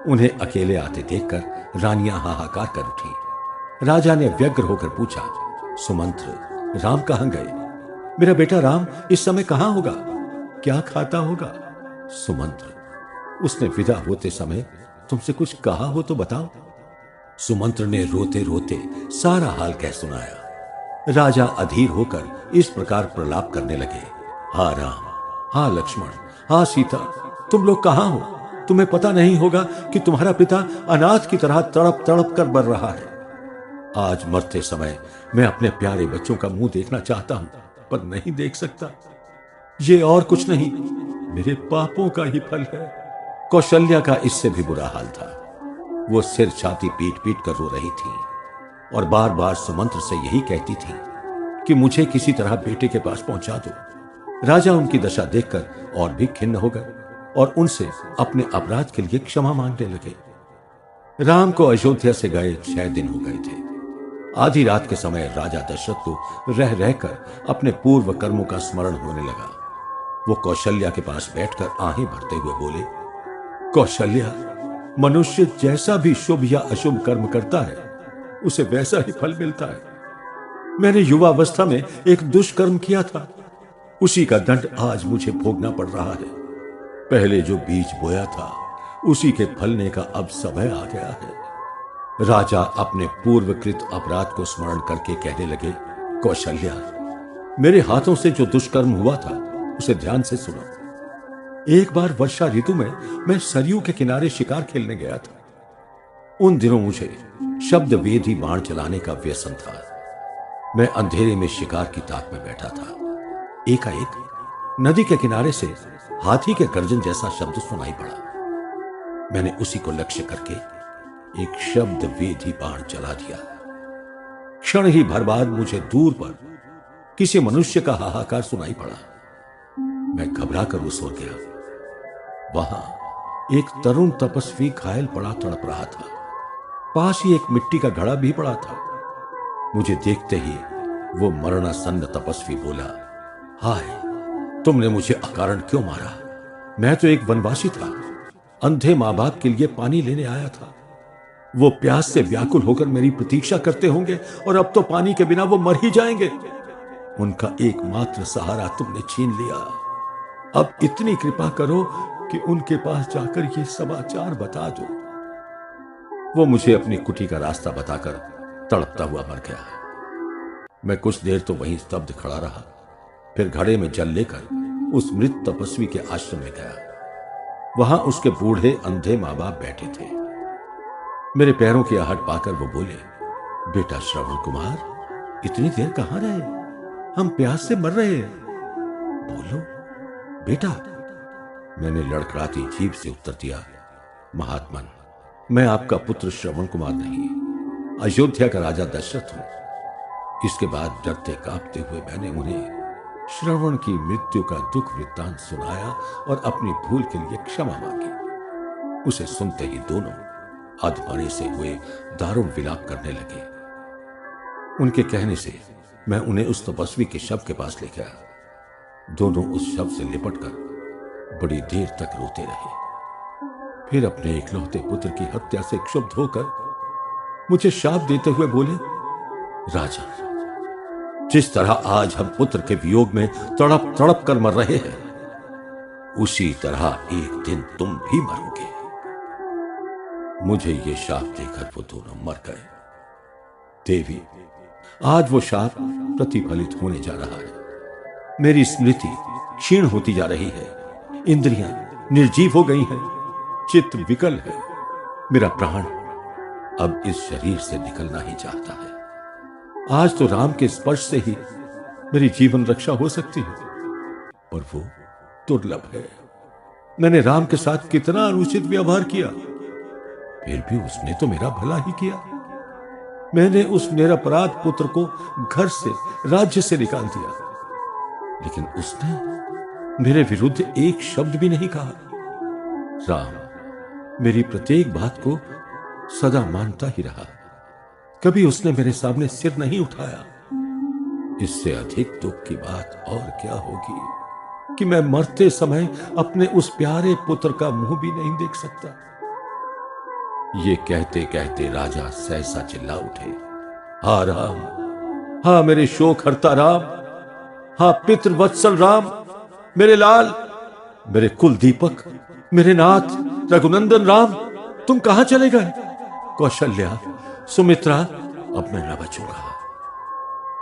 उन्हें अकेले आते देखकर रानियां हाहाकार कर उठी। राजा ने व्यग्र होकर पूछा, सुमंत्र, राम कहां गए? मेरा बेटा राम इस समय कहां होगा? क्या खाता होगा? सुमंत्र, उसने विदा होते समय तुमसे कुछ कहा हो तो बताओ। सुमंत्र ने रोते रोते सारा हाल कह सुनाया। राजा अधीर होकर इस प्रकार प्रलाप करने लगे, हा राम, हा लक्ष्मण, हा सीता, तुम लोग कहां हो? तुम्हें पता नहीं होगा कि तुम्हारा पिता अनाथ की तरह तड़प तड़प कर मर रहा है। आज मरते समय मैं अपने प्यारे बच्चों का मुंह देखना चाहता हूं, पर नहीं देख सकता। ये और कुछ नहीं, मेरे पापों का ही फल है। कौशल्या का इससे भी बुरा हाल था। वो सिर छाती पीट पीट कर रो रही थी और बार बार सुमंत्र से यही कहती थी कि मुझे किसी तरह बेटे के पास पहुंचा दो। राजा उनकी दशा देखकर और भी खिन्न हो गए और उनसे अपने अपराध के लिए क्षमा मांगने लगे। राम को अयोध्या से गए 6 दिन हो गए थे। आधी रात के समय राजा दशरथ को रह रहकर अपने पूर्व कर्मों का स्मरण होने लगा। वो कौशल्या के पास बैठकर आहें भरते हुए बोले, कौशल्या, मनुष्य जैसा भी शुभ या अशुभ कर्म करता है उसे वैसा ही फल मिलता है। मैंने युवावस्था में एक दुष्कर्म किया था, उसी का दंड आज मुझे भोगना पड़ रहा है। पहले जो बीज बोया था उसी के फलने का अब समय आ गया है। राजा अपने पूर्वकृत अपराध को स्मरण करके कहने लगे, कौशल्या, मेरे हाथों से जो दुष्कर्म हुआ था उसे ध्यान से सुनो। एक बार वर्षा ऋतु में मैं सरयू के किनारे शिकार खेलने गया था। उन दिनों मुझे शब्द वेदी बाण चलाने का व्यसन था। मैं अंधेरे में शिकार की ताक में बैठा था। एकाएक नदी के किनारे से हाथी के गर्जन जैसा शब्द सुनाई पड़ा। मैंने उसी को लक्ष्य करके एक शब्द वेदी बाण चला दिया। क्षण ही भर बाद मुझे दूर पर किसी मनुष्य का हाहाकार सुनाई पड़ा। मैं घबरा कर उस ओर गया। वहां एक तरुण तपस्वी घायल पड़ा तड़प रहा था। पास ही एक मिट्टी का घड़ा भी पड़ा था। मुझे देखते ही वो मरणासन्न तपस्वी बोला, हाय, तुमने मुझे अकारण क्यों मारा? मैं तो एक वनवासी था, अंधे मां बाप के लिए पानी लेने आया था। वो प्यास से व्याकुल होकर मेरी प्रतीक्षा करते होंगे और अब तो पानी के बिना वो मर ही जाएंगे। उनका एकमात्र सहारा तुमने छीन लिया। अब इतनी कृपा करो कि उनके पास जाकर ये समाचार बता दो। वो मुझे अपनी कुटी का रास्ता बताकर तड़पता हुआ मर गया। मैं कुछ देर तो वहीं स्तब्ध खड़ा रहा, फिर घड़े में जल लेकर उस मृत तपस्वी के आश्रम में गया। वहां उसके बूढ़े अंधे मां बाप बैठे थे। मेरे पैरों की आहट पाकर वो बोले, बेटा श्रवण कुमार, इतनी देर कहां रहे? हम प्यास से मर रहे हैं। बोलो बेटा। मैंने लड़खड़ाती जीभ से उत्तर दिया, महात्मन, मैं आपका पुत्र श्रवण कुमार नहीं, अयोध्या का राजा दशरथ हूं। इसके बाद डरते कांपते हुए मैंने उन्हें श्रवण की मृत्यु का दुख वृत्तांत सुनाया और अपनी भूल के लिए क्षमा मांगी। उसे सुनते ही दोनों अधमरे से हुए दारुण विलाप करने लगे। उनके कहने से मैं उन्हें उस तपस्वी के शव के पास ले गया। दोनों उस शव से लिपटकर बड़ी देर तक रोते रहे। फिर अपने इकलौते पुत्र की हत्या से क्षुब्ध होकर मुझे शाप देते हुए बोले, राजा, जिस तरह आज हम पुत्र के वियोग में तड़प तड़प कर मर रहे हैं, उसी तरह एक दिन तुम भी मरोगे। मुझे ये शाप देकर वो दोनों मर गए। देवी, आज वो शाप प्रतिफलित होने जा रहा है। मेरी स्मृति क्षीण होती जा रही है, इंद्रियां निर्जीव हो गई हैं, चित्त विकल है। मेरा प्राण अब इस शरीर से निकलना ही चाहता है। आज तो राम के स्पर्श से ही मेरी जीवन रक्षा हो सकती है, पर वो दुर्लभ है। मैंने राम के साथ कितना अनुचित व्यवहार किया, फिर भी उसने तो मेरा भला ही किया। मैंने उस निरपराध पुत्र को घर से, राज्य से निकाल दिया, लेकिन उसने मेरे विरुद्ध एक शब्द भी नहीं कहा। राम मेरी प्रत्येक बात को सदा मानता ही रहा, कभी उसने मेरे सामने सिर नहीं उठाया। इससे अधिक दुख की बात और क्या होगी कि मैं मरते समय अपने उस प्यारे पुत्र का मुंह भी नहीं देख सकता। ये कहते कहते राजा सहसा चिल्ला उठे, हा राम, हा मेरे शोक हरता राम, हा पितृवत्सल राम, मेरे लाल, मेरे कुल दीपक, मेरे नाथ रघुनंदन राम, तुम कहां चले गए? कौशल्या, सुमित्रा, अब मैं न बचूंगा,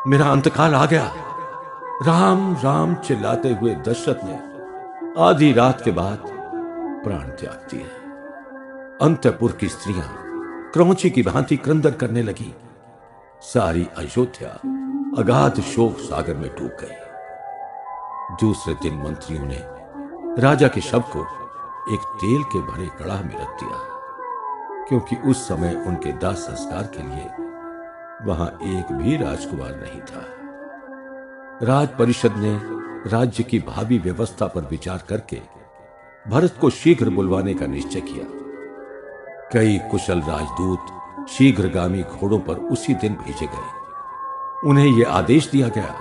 मेरा अंतकाल आ गया। राम राम चिल्लाते हुए दशरथ ने आधी रात के बाद प्राण त्याग दिए। अंतपुर की स्त्रियां क्रौंची की भांति क्रंदन करने लगी। सारी अयोध्या अगाध शोक सागर में डूब गई। दूसरे दिन मंत्रियों ने राजा के शव को एक तेल के भरे कड़ाह में रख दिया, क्योंकि उस समय उनके दाह संस्कार के लिए वहां एक भी राजकुमार नहीं था। राज परिषद ने राज्य की भावी व्यवस्था पर विचार करके भरत को शीघ्र बुलवाने का निश्चय किया। कई कुशल राजदूत शीघ्रगामी घोड़ों पर उसी दिन भेजे गए। उन्हें यह आदेश दिया गया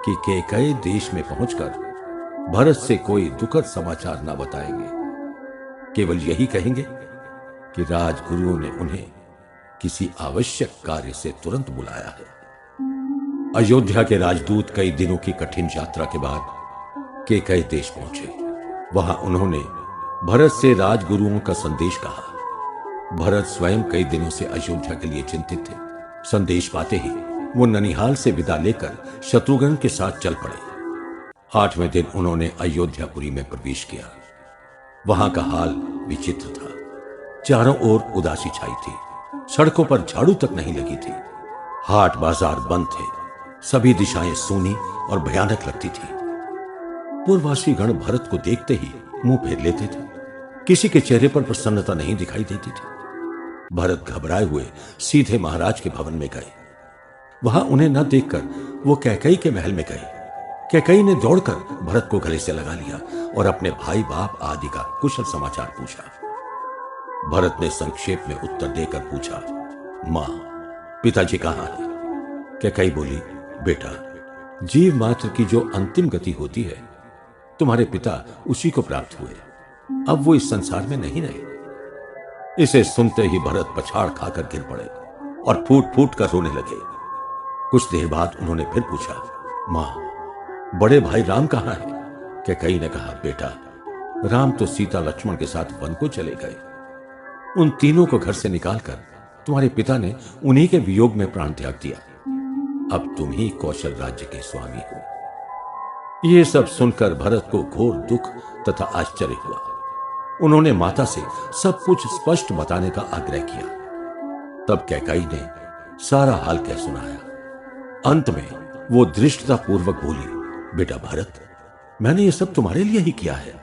कि कैकेयी देश में पहुंचकर भरत से कोई दुखद समाचार न बताएंगे, केवल यही कहेंगे कि राजगुरुओं ने उन्हें किसी आवश्यक कार्य से तुरंत बुलाया है। अयोध्या के राजदूत कई दिनों की कठिन यात्रा के बाद कैकेयी देश पहुंचे। वहां उन्होंने भरत से राजगुरुओं का संदेश कहा। भरत स्वयं कई दिनों से अयोध्या के लिए चिंतित थे। संदेश पाते ही वो ननिहाल से विदा लेकर शत्रुघ्न के साथ चल पड़े। 8वें दिन उन्होंने अयोध्यापुरी में प्रवेश किया। वहां का हाल विचित्र था। चारों ओर उदासी छाई थी। सड़कों पर झाड़ू तक नहीं लगी थी। हाट बाजार बंद थे। सभी दिशाएं सूनी और भयानक लगती थी। पूर्ववासी गण भरत को देखते ही मुंह फेर लेते थे। किसी के चेहरे पर प्रसन्नता नहीं दिखाई देती थी। भरत घबराए हुए सीधे महाराज के भवन में गए। वहां उन्हें न देखकर वो कैकेयी के महल में गए। कैकेयी ने दौड़कर भरत को गले से लगा लिया और अपने भाई बाप आदि का कुशल समाचार पूछा। भरत ने संक्षेप में उत्तर देकर पूछा, मां, पिताजी कहां है? कैकेयी बोली, बेटा, जीव मात्र की जो अंतिम गति होती है, तुम्हारे पिता उसी को प्राप्त हुए। अब वो इस संसार में नहीं रहे। इसे सुनते ही भरत पछाड़ खाकर गिर पड़े और फूट फूट कर रोने लगे। कुछ देर बाद उन्होंने फिर पूछा, मां, बड़े भाई राम कहां है? कैकेयी ने कहा, बेटा, राम तो सीता लक्ष्मण के साथ वन को चले गए। उन तीनों को घर से निकालकर तुम्हारे पिता ने उन्हीं के वियोग में प्राण त्याग दिया। अब तुम ही कौशल राज्य के स्वामी हो। यह सब सुनकर भरत को घोर दुख तथा आश्चर्य हुआ। उन्होंने माता से सब कुछ स्पष्ट बताने का आग्रह किया। तब कैकेयी ने सारा हाल कह सुनाया। अंत में वो धृष्टता पूर्वक बोली, बेटा भरत, मैंने ये सब तुम्हारे लिए ही किया है।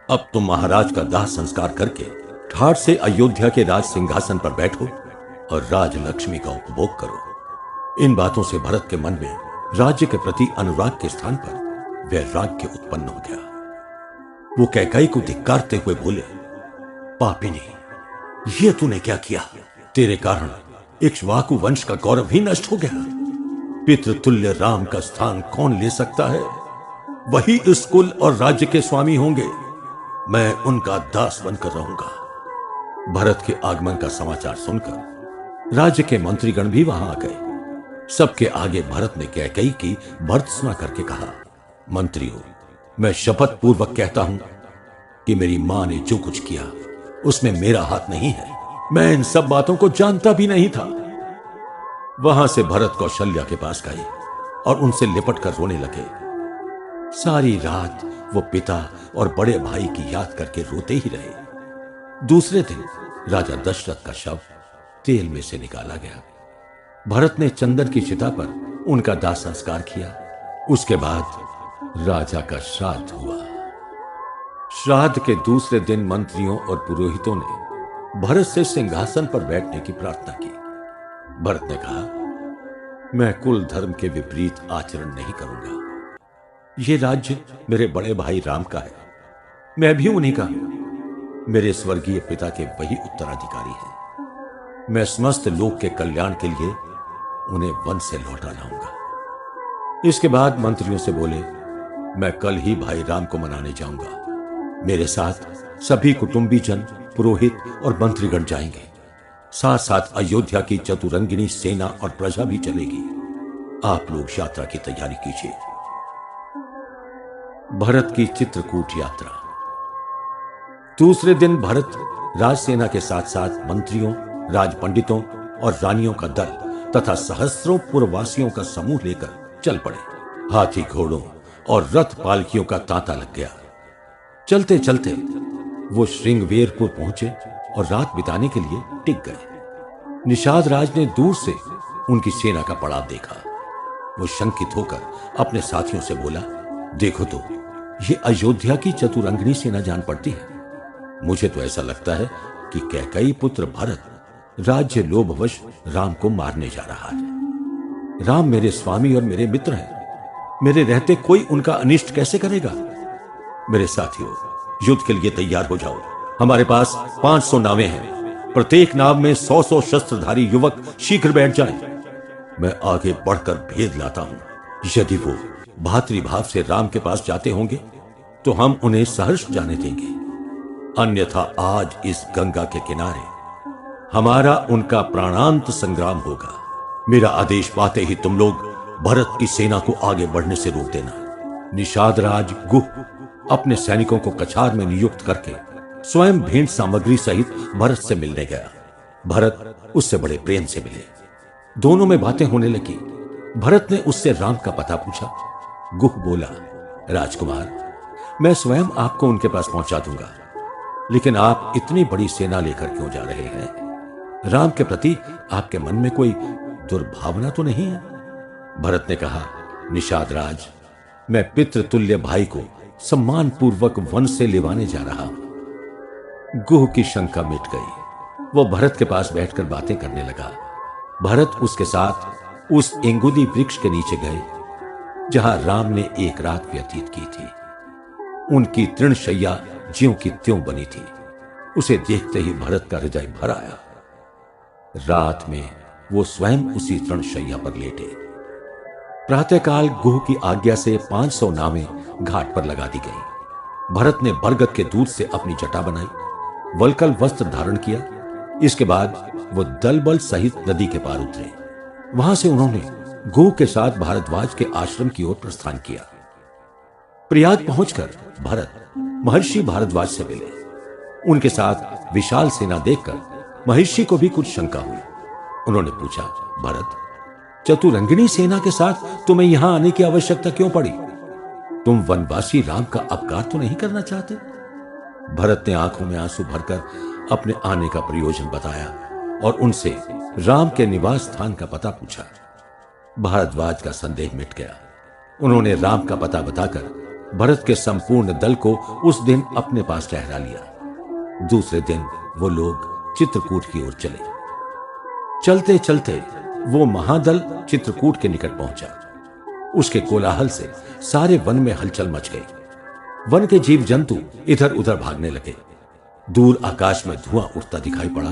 अब तुम महाराज का दाह संस्कार करके ठाठ से अयोध्या के राज सिंहासन पर बैठो और राज लक्ष्मी का उपभोग करो। इन बातों से भरत के मन में राज्य के प्रति अनुराग के स्थान पर वैराग्य उत्पन्न हो गया। वो कैकेयी को धिक्कारते हुए बोले, पापिनी, ये तूने क्या किया? तेरे कारण इक्ष्वाकु वंश का गौरव ही नष्ट हो गया। पितृतुल्य राम का स्थान कौन ले सकता है? वही इस कुल और राज्य के स्वामी होंगे। मैं उनका दास बनकर रहूंगा। भरत के आगमन का समाचार सुनकर राज्य के मंत्रीगण भी वहां आ गए। सबके आगे भरत ने कैकेयी की भर्त्सना करके कहा, मंत्रियों, मैं शपथ पूर्वक कहता हूं कि मेरी मां ने जो कुछ किया उसमें मेरा हाथ नहीं है। मैं इन सब बातों को जानता भी नहीं था। वहां से भरत कौशल्या के पास गए और उनसे लिपट कर रोने लगे। सारी रात वो पिता और बड़े भाई की याद करके रोते ही रहे। दूसरे दिन राजा दशरथ का शव तेल में से निकाला गया। भरत ने चंदन की चिता पर उनका दाह संस्कार किया। उसके बाद राजा का श्राद्ध हुआ। श्राद्ध के दूसरे दिन मंत्रियों और पुरोहितों ने भरत से सिंहासन पर बैठने की प्रार्थना की। भरत ने कहा, मैं कुल धर्म के विपरीत आचरण नहीं करूंगा। यह राज्य मेरे बड़े भाई राम का है। मैं भी उन्हीं का हूं। मेरे स्वर्गीय पिता के वही उत्तराधिकारी हैं। मैं समस्त लोक के कल्याण के लिए उन्हें वन से लौटा लाऊंगा। इसके बाद मंत्रियों से बोले, मैं कल ही भाई राम को मनाने जाऊंगा। मेरे साथ सभी कुटुंबीजन, पुरोहित और मंत्रीगण जाएंगे। साथ साथ अयोध्या की चतुरंगिनी सेना और प्रजा भी चलेगी। आप लोग यात्रा की तैयारी कीजिए। भरत की चित्रकूट यात्रा। दूसरे दिन भरत राजसेना के साथ साथ मंत्रियों, राजपंडितों और रानियों का दल तथा सहस्रों पुरवासियों का समूह लेकर चल पड़े। हाथी, घोड़ों और रथ पालकियों का तांता लग गया। चलते चलते वो श्रृंगवेरपुर पहुंचे और रात बिताने के लिए टिक गए। निषाद राज ने दूर से उनकी सेना का पड़ाव देखा। वो शंकित होकर अपने साथियों से बोला, देखो तो, ये अयोध्या की चतुरंगिणी सेना जान पड़ती है। मुझे तो ऐसा लगता है कि कैकेयी पुत्र भरत राज्य लोभवश राम को मारने जा रहा है। राम मेरे स्वामी और मेरे मित्र हैं। मेरे रहते कोई उनका अनिष्ट कैसे करेगा? मेरे साथियों, युद्ध के लिए तैयार हो जाओ। हमारे पास 500 नावें हैं। प्रत्येक नाव में 100-100 शस्त्रधारी युवक शीघ्र बैठ जाएं। मैं आगे बढ़कर भेद लाता हूं। यदि वो भातृभाव से राम के पास जाते होंगे तो हम उन्हें सहर्ष जाने देंगे, अन्यथा आज इस गंगा के किनारे हमारा उनका प्राणांत संग्राम होगा। मेरा आदेश पाते ही तुम लोग भरत की सेना को आगे बढ़ने से रोक देना। निषाद राज गुह अपने सैनिकों को कछार में नियुक्त करके स्वयं भेंट सामग्री सहित भरत से मिलने गया। भरत उससे बड़े प्रेम से मिले। दोनों में बातें होने लगी। भरत ने उससे राम का पता पूछा। गुह बोला, राजकुमार, मैं स्वयं आपको उनके पास पहुंचा दूंगा, लेकिन आप इतनी बड़ी सेना लेकर क्यों जा रहे हैं? राम के प्रति आपके मन में कोई दुर्भावना तो नहीं है? भरत ने कहा, निषाद राज, मैं पितृतुल्य भाई को सम्मान पूर्वक वन से लेवाने जा रहा हूं। गुह की शंका मिट गई। वो भरत के पास बैठकर बातें करने लगा। भरत उसके साथ उस इंगुदी वृक्ष के नीचे गए जहां राम ने एक रात व्यतीत की थी। उनकी तृणशैया ज्यों की त्यों बनी थी। उसे देखते ही भरत का हृदय भर आया। रात में वो स्वयं उसी तृणशैया पर लेटे। प्रातःकाल गुह की आज्ञा से 500 नावें घाट पर लगा दी गई। भरत ने बरगद के दूध से अपनी जटा बनाई, वल्कल वस्त्र धारण किया। इसके बाद वो दलबल सहित नदी के पार उतरे। वहां से उन्होंने गुह के साथ भारद्वाज के आश्रम की ओर प्रस्थान किया। प्रयाग पहुंचकर भरत महर्षि भारद्वाज से मिले। उनके साथ विशाल सेना देखकर महर्षि को भी कुछ शंका हुई। उन्होंने पूछा, भरत, चतुरंगिणी सेना के साथ तुम्हें यहां आने की आवश्यकता क्यों पड़ी? तुम वनवासी राम का अपकार तो नहीं करना चाहते? भरत ने आंखों में आंसू भरकर अपने आने का प्रयोजन बताया और उनसे राम के निवास स्थान का पता पूछा। भारद्वाज का संदेह मिट गया। उन्होंने राम का पता बताकर भरत के संपूर्ण दल को उस दिन अपने पास ठहरा लिया। दूसरे दिन वो लोग चित्रकूट की ओर चले। चलते चलते वो महादल चित्रकूट के निकट पहुंचा। उसके कोलाहल से सारे वन में हलचल मच गई। वन के जीव जंतु इधर उधर भागने लगे। दूर आकाश में धुआं उठता दिखाई पड़ा।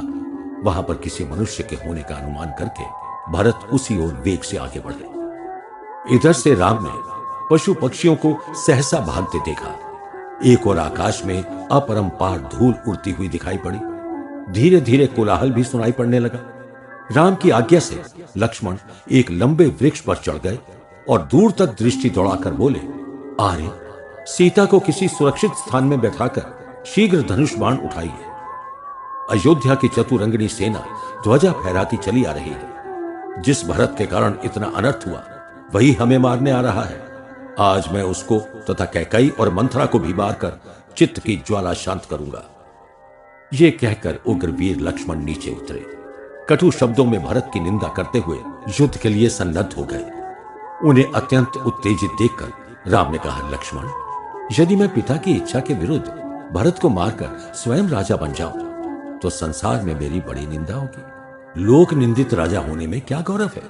वहां पर किसी मनुष्य के होने का अनुमान करके भरत उसी ओर वेग से आगे बढ़े। इधर से राम ने पशु पक्षियों को सहसा भागते देखा। एक और आकाश में अपरंपार धूल उड़ती हुई दिखाई पड़ी। धीरे धीरे कोलाहल भी सुनाई पड़ने लगा। राम की आज्ञा से लक्ष्मण एक लंबे वृक्ष पर चढ़ गए और दूर तक दृष्टि दौड़ाकर बोले, आर्य, सीता को किसी सुरक्षित स्थान में बैठाकर शीघ्र धनुष बाण उठाइए। अयोध्या की चतुरंगिणी सेना ध्वजा फहराती चली आ रही है। जिस भरत के कारण इतना अनर्थ हुआ, वही हमें मारने आ रहा है। आज मैं उसको तथा कैकेयी और मंथरा को भी मारकर चित्त की ज्वाला शांत करूंगा। ये कहकर उग्रवीर लक्ष्मण नीचे उतरे। कटु शब्दों में भरत की निंदा करते हुए युद्ध के लिए सन्नद्ध हो गए। उन्हें अत्यंत उत्तेजित देखकर राम ने कहा, लक्ष्मण, यदि मैं पिता की इच्छा के विरुद्ध भरत को मारकर स्वयं राजा बन जाऊं तो संसार में मेरी बड़ी निंदा होगी। लोक निंदित राजा होने में क्या गौरव है?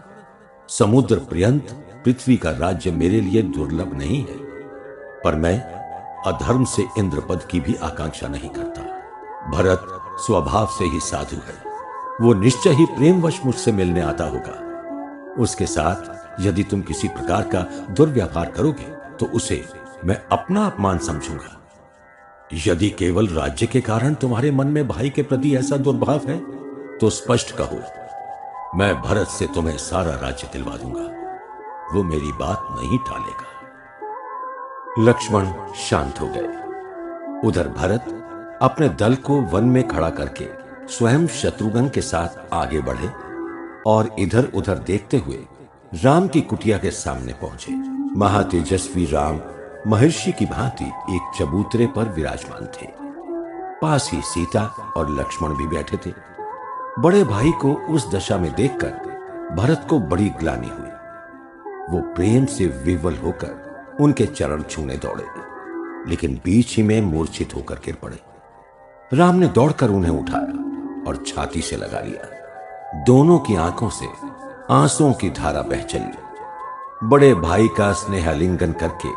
समुद्र पर्यंत पृथ्वी का राज्य मेरे लिए दुर्लभ नहीं है, पर मैं अधर्म से इंद्रपद की भी आकांक्षा नहीं करता। भरत स्वभाव से ही साधु है। वो निश्चय ही प्रेमवश मुझसे मिलने आता होगा। उसके साथ यदि तुम किसी प्रकार का दुर्व्यवहार करोगे तो उसे मैं अपना अपमान समझूंगा। यदि केवल राज्य के कारण तुम्हारे मन में भाई के प्रति ऐसा दुर्भाव है तो स्पष्ट कहो, मैं भरत से तुम्हें सारा राज्य दिलवा दूंगा। वो मेरी बात नहीं टालेगा। लक्ष्मण शांत हो गए। उधर भरत अपने दल को वन में खड़ा करके स्वयं शत्रुघ्न के साथ आगे बढ़े और इधर उधर देखते हुए राम की कुटिया के सामने पहुंचे। महातेजस्वी राम महर्षि की भांति एक चबूतरे पर विराजमान थे। पास ही सीता और लक्ष्मण भी बैठे थे। बड़े भाई को उस दशा में देखकर भरत को बड़ी ग्लानि हुई। वो प्रेम से विह्वल होकर उनके चरण छूने दौड़े, लेकिन बीच ही में मूर्छित होकर गिर पड़े। राम ने दौड़कर उन्हें उठाया और छाती से लगा लिया। दोनों की आंखों से आंसुओं की धारा बह चली। बड़े भाई का स्नेहालिंगन करके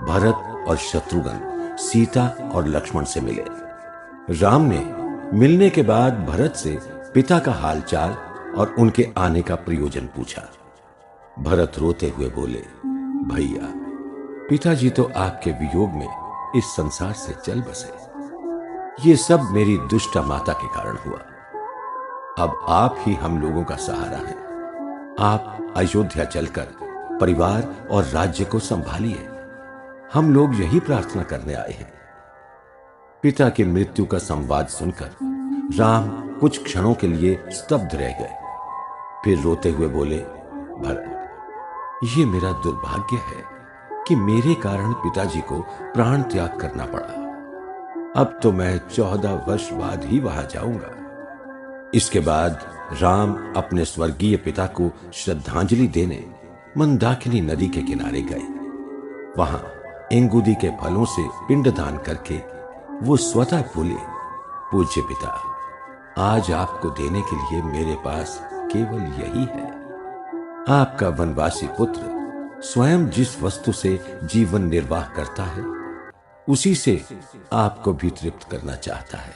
भरत और शत्रुघ्न सीता और लक्ष्मण से मिले। राम ने मिलने के बाद भरत से पिता का हालचाल और उनके आने का प्रयोजन पूछा। भरत रोते हुए बोले, भैया, पिताजी तो आपके वियोग में इस संसार से चल बसे। ये सब मेरी दुष्ट माता के कारण हुआ। अब आप ही हम लोगों का सहारा हैं। आप अयोध्या चलकर परिवार और राज्य को संभालिए। हम लोग यही प्रार्थना करने आए हैं। पिता की मृत्यु का संवाद सुनकर राम कुछ क्षणों के लिए स्तब्ध रह गए। फिर रोते हुए बोले, भरत, ये मेरा दुर्भाग्य है कि मेरे कारण पिताजी को प्राण त्याग करना पड़ा। अब तो मैं 14 वर्ष बाद ही वहां जाऊंगा। इसके बाद राम अपने स्वर्गीय पिता को श्रद्धांजलि देने मंदाकिनी नदी के किनारे गए। वहां इंगुदी के फलों से पिंडदान करके वो स्वतः बोले, पूज्य पिता, आज आपको देने के लिए मेरे पास केवल यही है। आपका वनवासी पुत्र स्वयं जिस वस्तु से जीवन निर्वाह करता है, उसी से आपको भी तृप्त करना चाहता है।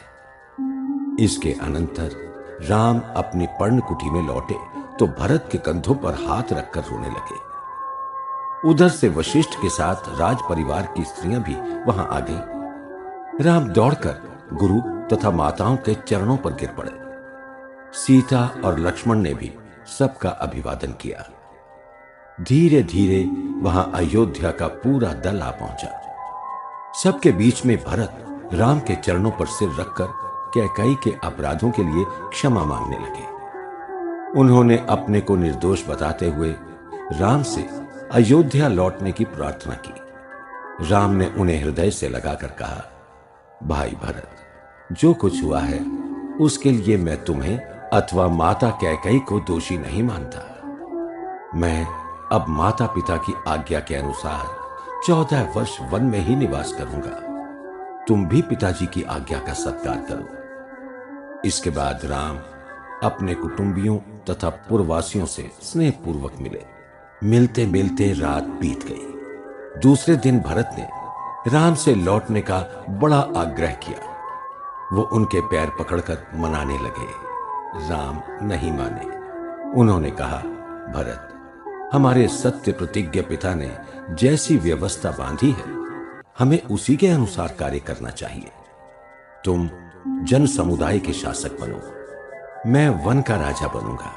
इसके अनंतर राम अपनी पर्णकुटी में लौटे तो भरत के कंधों पर हाथ रखकर रोने लगे। उधर से वशिष्ठ के साथ राज परिवार की स्त्रियां भी वहां आ गईं। राम दौड़कर गुरु तथा माताओं के चरणों पर गिर पड़े। सीता और लक्ष्मण ने भी सबका अभिवादन किया। धीरे धीरे वहां अयोध्या का पूरा दल आ पहुंचा। सबके बीच में भरत राम के चरणों पर सिर रखकर कैकेयी के अपराधों के लिए क्षमा मांगने लगे। उन्होंने अपने को निर्दोष बताते हुए राम से अयोध्या लौटने की प्रार्थना की। राम ने उन्हें हृदय से लगाकर कहा, भाई भरत, जो कुछ हुआ है उसके लिए मैं तुम्हें अथवा माता कैकेयी को दोषी नहीं मानता। मैं अब माता पिता की आज्ञा के अनुसार 14 वर्ष वन में ही निवास करूंगा। तुम भी पिताजी की आज्ञा का सत्कार करो। इसके बाद राम अपने कुटुंबियों तथा पुरवासियों से स्नेहपूर्वक मिले। मिलते मिलते रात बीत गई। दूसरे दिन भरत ने राम से लौटने का बड़ा आग्रह किया। वो उनके पैर पकड़कर मनाने लगे। राम नहीं माने। उन्होंने कहा, भरत, हमारे सत्य प्रतिज्ञ पिता ने जैसी व्यवस्था बांधी है, हमें उसी के अनुसार कार्य करना चाहिए। तुम जन समुदाय के शासक बनो, मैं वन का राजा बनूंगा।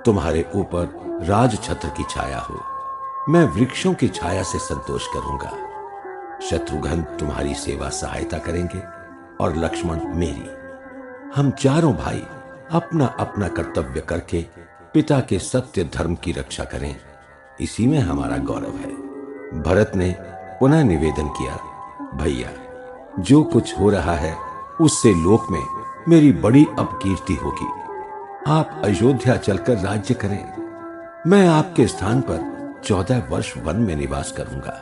तुम्हारे ऊपर राज छत्र की छाया हो, मैं वृक्षों की छाया से संतोष करूंगा। शत्रुघ्न तुम्हारी सेवा सहायता करेंगे और लक्ष्मण मेरी। हम चारों भाई अपना अपना कर्तव्य करके पिता के सत्य धर्म की रक्षा करें, इसी में हमारा गौरव है। भरत ने पुनः निवेदन किया, भैया, जो कुछ हो रहा है उससे लोक में मेरी बड़ी अपकीर्ति होगी। आप अयोध्या चलकर राज्य करें। मैं आपके स्थान पर 14 वर्ष वन में निवास करूंगा।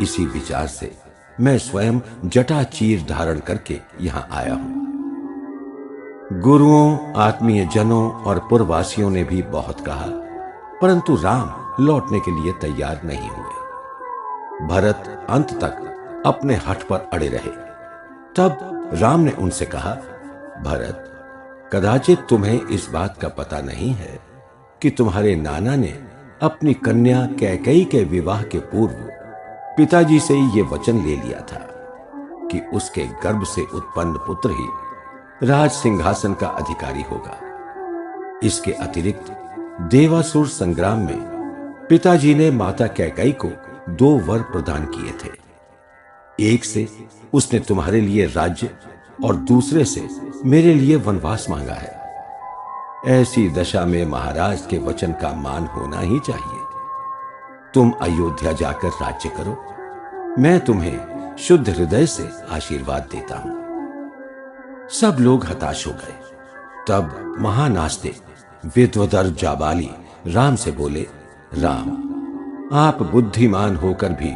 इसी विचार से मैं स्वयं जटा चीर धारण करके यहां आया हूं। गुरुओं, आत्मीय जनों और पुरवासियों ने भी बहुत कहा, परंतु राम लौटने के लिए तैयार नहीं हुए। भरत अंत तक अपने हठ पर अड़े रहे। तब राम ने उनसे कहा, भरत, कदाचित तुम्हें इस बात का पता नहीं है कि तुम्हारे नाना ने अपनी कन्या कैकेयी के विवाह के पूर्व पिताजी से ये वचन ले लिया था कि उसके गर्भ से उत्पन्न पुत्र ही राज सिंहासन का अधिकारी होगा। इसके अतिरिक्त देवासुर संग्राम में पिताजी ने माता कैकेयी को 2 वर प्रदान किए थे। एक से उसने तुम्हारे लिए राज्य और दूसरे से मेरे लिए वनवास मांगा है। ऐसी दशा में महाराज के वचन का मान होना ही चाहिए। तुम अयोध्या जाकर राज्य करो। मैं तुम्हें शुद्ध हृदय से आशीर्वाद देता हूं। सब लोग हताश हो गए। तब महानास्ते विद्वदर जाबाली राम से बोले, राम, आप बुद्धिमान होकर भी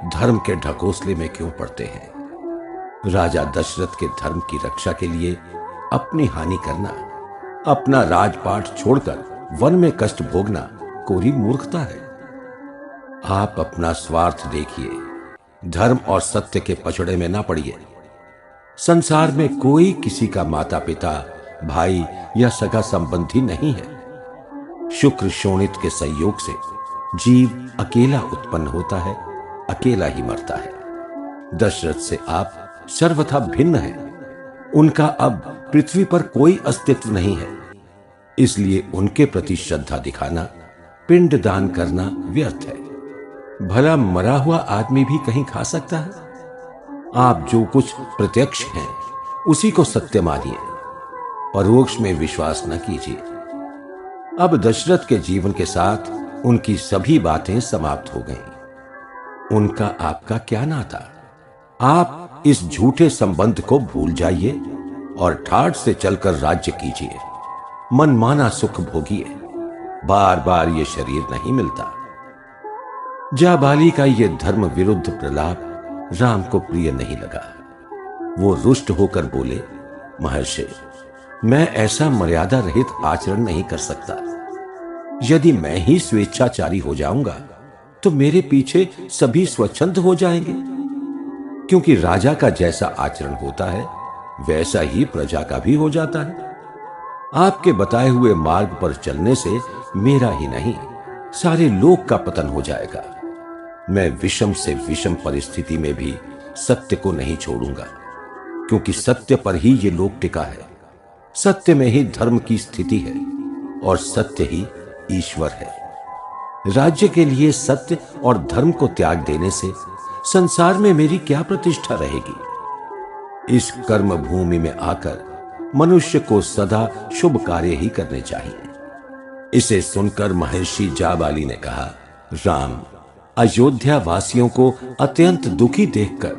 धर्म के ढकोसले में क्यों पड़ते हैं? राजा दशरथ के धर्म की रक्षा के लिए अपनी हानि करना, अपना राजपाट छोड़कर वन में कष्ट भोगना कोरी मूर्खता है। आप अपना स्वार्थ देखिए, धर्म और सत्य के पछड़े में ना पड़िए। संसार में कोई किसी का माता पिता, भाई या सगा संबंधी नहीं है। शुक्र शोणित के संयोग से जीव अकेला उत्पन्न होता है, अकेला ही मरता है। दशरथ से आप सर्वथा भिन्न हैं। उनका अब पृथ्वी पर कोई अस्तित्व नहीं है, इसलिए उनके प्रति श्रद्धा दिखाना, पिंड दान करना व्यर्थ है। भला मरा हुआ आदमी भी कहीं खा सकता है? आप जो कुछ प्रत्यक्ष हैं उसी को सत्य मानिए, परोक्ष में विश्वास न कीजिए। अब दशरथ के जीवन के साथ उनकी सभी बातें समाप्त हो गईं। उनका आपका क्या नाता? आप इस झूठे संबंध को भूल जाइए और ठाठ से चलकर राज्य कीजिए, मनमाना सुख भोगिए। बार बार ये शरीर नहीं मिलता। जाबाली का ये धर्म विरुद्ध प्रलाप राम को प्रिय नहीं लगा। वो रुष्ट होकर बोले, महर्षि, मैं ऐसा मर्यादा रहित आचरण नहीं कर सकता। यदि मैं ही स्वेच्छाचारी हो जाऊंगा तो मेरे पीछे सभी स्वच्छंद हो जाएंगे, क्योंकि राजा का जैसा आचरण होता है वैसा ही प्रजा का भी हो जाता है। आपके बताए हुए मार्ग पर चलने से मेरा ही नहीं, सारे लोक का पतन हो जाएगा। मैं विषम से विषम परिस्थिति में भी सत्य को नहीं छोड़ूंगा, क्योंकि सत्य पर ही ये लोक टिका है। सत्य में ही धर्म की स्थिति है और सत्य ही ईश्वर है। राज्य के लिए सत्य और धर्म को त्याग देने से संसार में मेरी क्या प्रतिष्ठा रहेगी? इस कर्म भूमि में आकर मनुष्य को सदा शुभ कार्य ही करने चाहिए। इसे सुनकर महर्षि जाबाली ने कहा, राम, अयोध्या वासियों को अत्यंत दुखी देखकर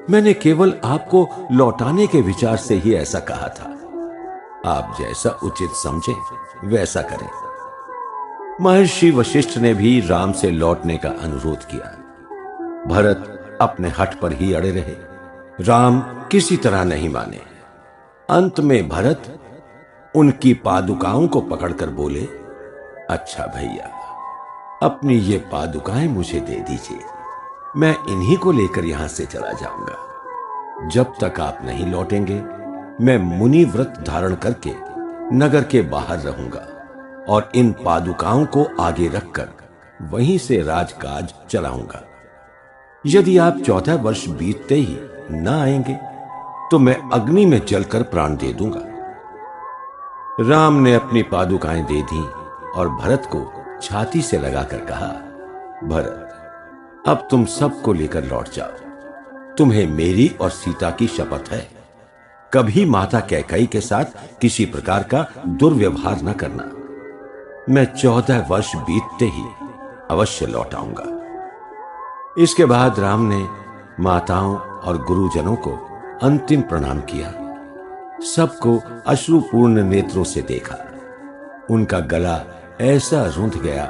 मैंने केवल आपको लौटाने के विचार से ही ऐसा कहा था। आप जैसा उचित समझें वैसा करें। महर्षि वशिष्ठ ने भी राम से लौटने का अनुरोध किया। भरत अपने हठ पर ही अड़े रहे। राम किसी तरह नहीं माने। अंत में भरत उनकी पादुकाओं को पकड़कर बोले, अच्छा भैया, अपनी ये पादुकाएं मुझे दे दीजिए, मैं इन्हीं को लेकर यहां से चला जाऊंगा। जब तक आप नहीं लौटेंगे मैं मुनि व्रत धारण करके नगर के बाहर रहूंगा और इन पादुकाओं को आगे रखकर वहीं से राजकाज चलाऊंगा। यदि आप 14 वर्ष बीतते ही न आएंगे तो मैं अग्नि में जलकर प्राण दे दूंगा। राम ने अपनी पादुकाएं दे दी और भरत को छाती से लगाकर कहा, भरत, अब तुम सबको लेकर लौट जाओ। तुम्हें मेरी और सीता की शपथ है, कभी माता कैकेयी के साथ किसी प्रकार का दुर्व्यवहार न करना। मैं 14 वर्ष बीतते ही अवश्य लौट आऊंगा। इसके बाद राम ने माताओं और गुरुजनों को अंतिम प्रणाम किया। सबको अश्रुपूर्ण नेत्रों से देखा। उनका गला ऐसा रुंध गया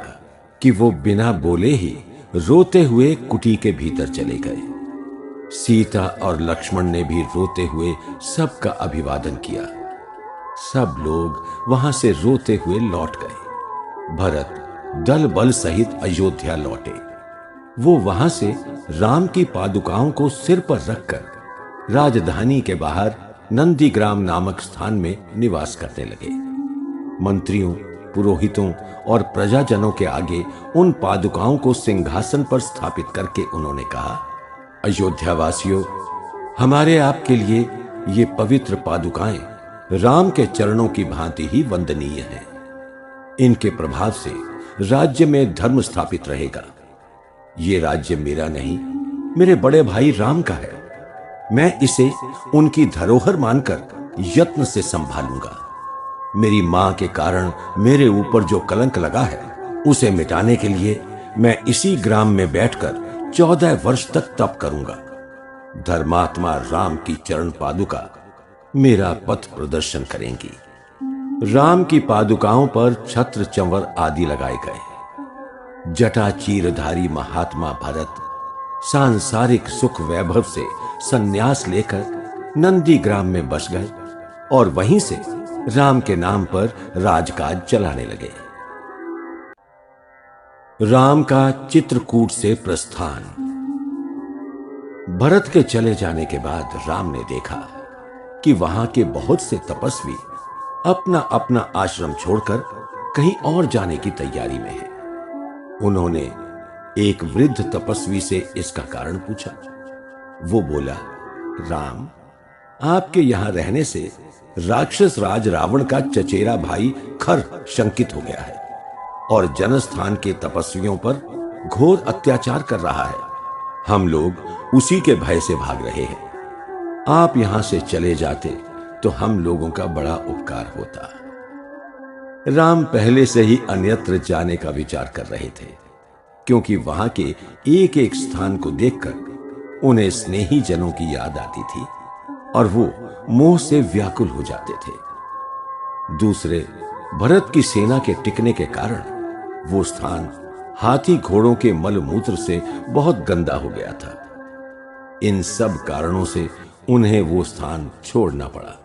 कि वो बिना बोले ही रोते हुए कुटी के भीतर चले गए। सीता और लक्ष्मण ने भी रोते हुए सबका अभिवादन किया। सब लोग वहां से रोते हुए लौट गए। भरत दल बल सहित अयोध्या लौटे। वो वहां से राम की पादुकाओं को सिर पर रखकर राजधानी के बाहर नंदीग्राम नामक स्थान में निवास करने लगे। मंत्रियों, पुरोहितों और प्रजाजनों के आगे उन पादुकाओं को सिंहासन पर स्थापित करके उन्होंने कहा, अयोध्यावासियों, हमारे आपके लिए ये पवित्र पादुकाएं राम के चरणों की भांति ही वंदनीय हैं। इनके प्रभाव से राज्य में धर्म स्थापित रहेगा। ये राज्य मेरा नहीं, मेरे बड़े भाई राम का है। मैं इसे उनकी धरोहर मानकर यत्न से संभालूंगा। मेरी मां के कारण मेरे ऊपर जो कलंक लगा है उसे मिटाने के लिए मैं इसी ग्राम में बैठकर 14 वर्ष तक तप करूंगा। धर्मात्मा राम की चरण पादुका मेरा पथ प्रदर्शन करेंगी। राम की पादुकाओं पर छत्र चंवर आदि लगाए गए। जटा चीरधारी महात्मा भरत सांसारिक सुख वैभव से संन्यास लेकर नंदी ग्राम में बस गए और वहीं से राम के नाम पर राजकाज चलाने लगे। राम का चित्रकूट से प्रस्थान। भरत के चले जाने के बाद राम ने देखा कि वहां के बहुत से तपस्वी अपना अपना आश्रम छोड़कर कहीं और जाने की तैयारी में हैं। उन्होंने एक वृद्ध तपस्वी से इसका कारण पूछा। वो बोला, राम, आपके यहां रहने से राक्षस राज रावण का चचेरा भाई खर शंकित हो गया है और जनस्थान के तपस्वियों पर घोर अत्याचार कर रहा है। हम लोग उसी के भय से भाग रहे हैं। आप यहां से चले जाते तो हम लोगों का बड़ा उपकार होता। राम पहले से ही अन्यत्र जाने का विचार कर रहे थे, क्योंकि वहां के एक एक स्थान को देखकर उन्हें स्नेही जनों की याद आती थी और वो मोह से व्याकुल हो जाते थे। दूसरे, भरत की सेना के टिकने के कारण वो स्थान हाथी घोड़ों के मलमूत्र से बहुत गंदा हो गया था। इन सब कारणों से उन्हें वो स्थान छोड़ना पड़ा।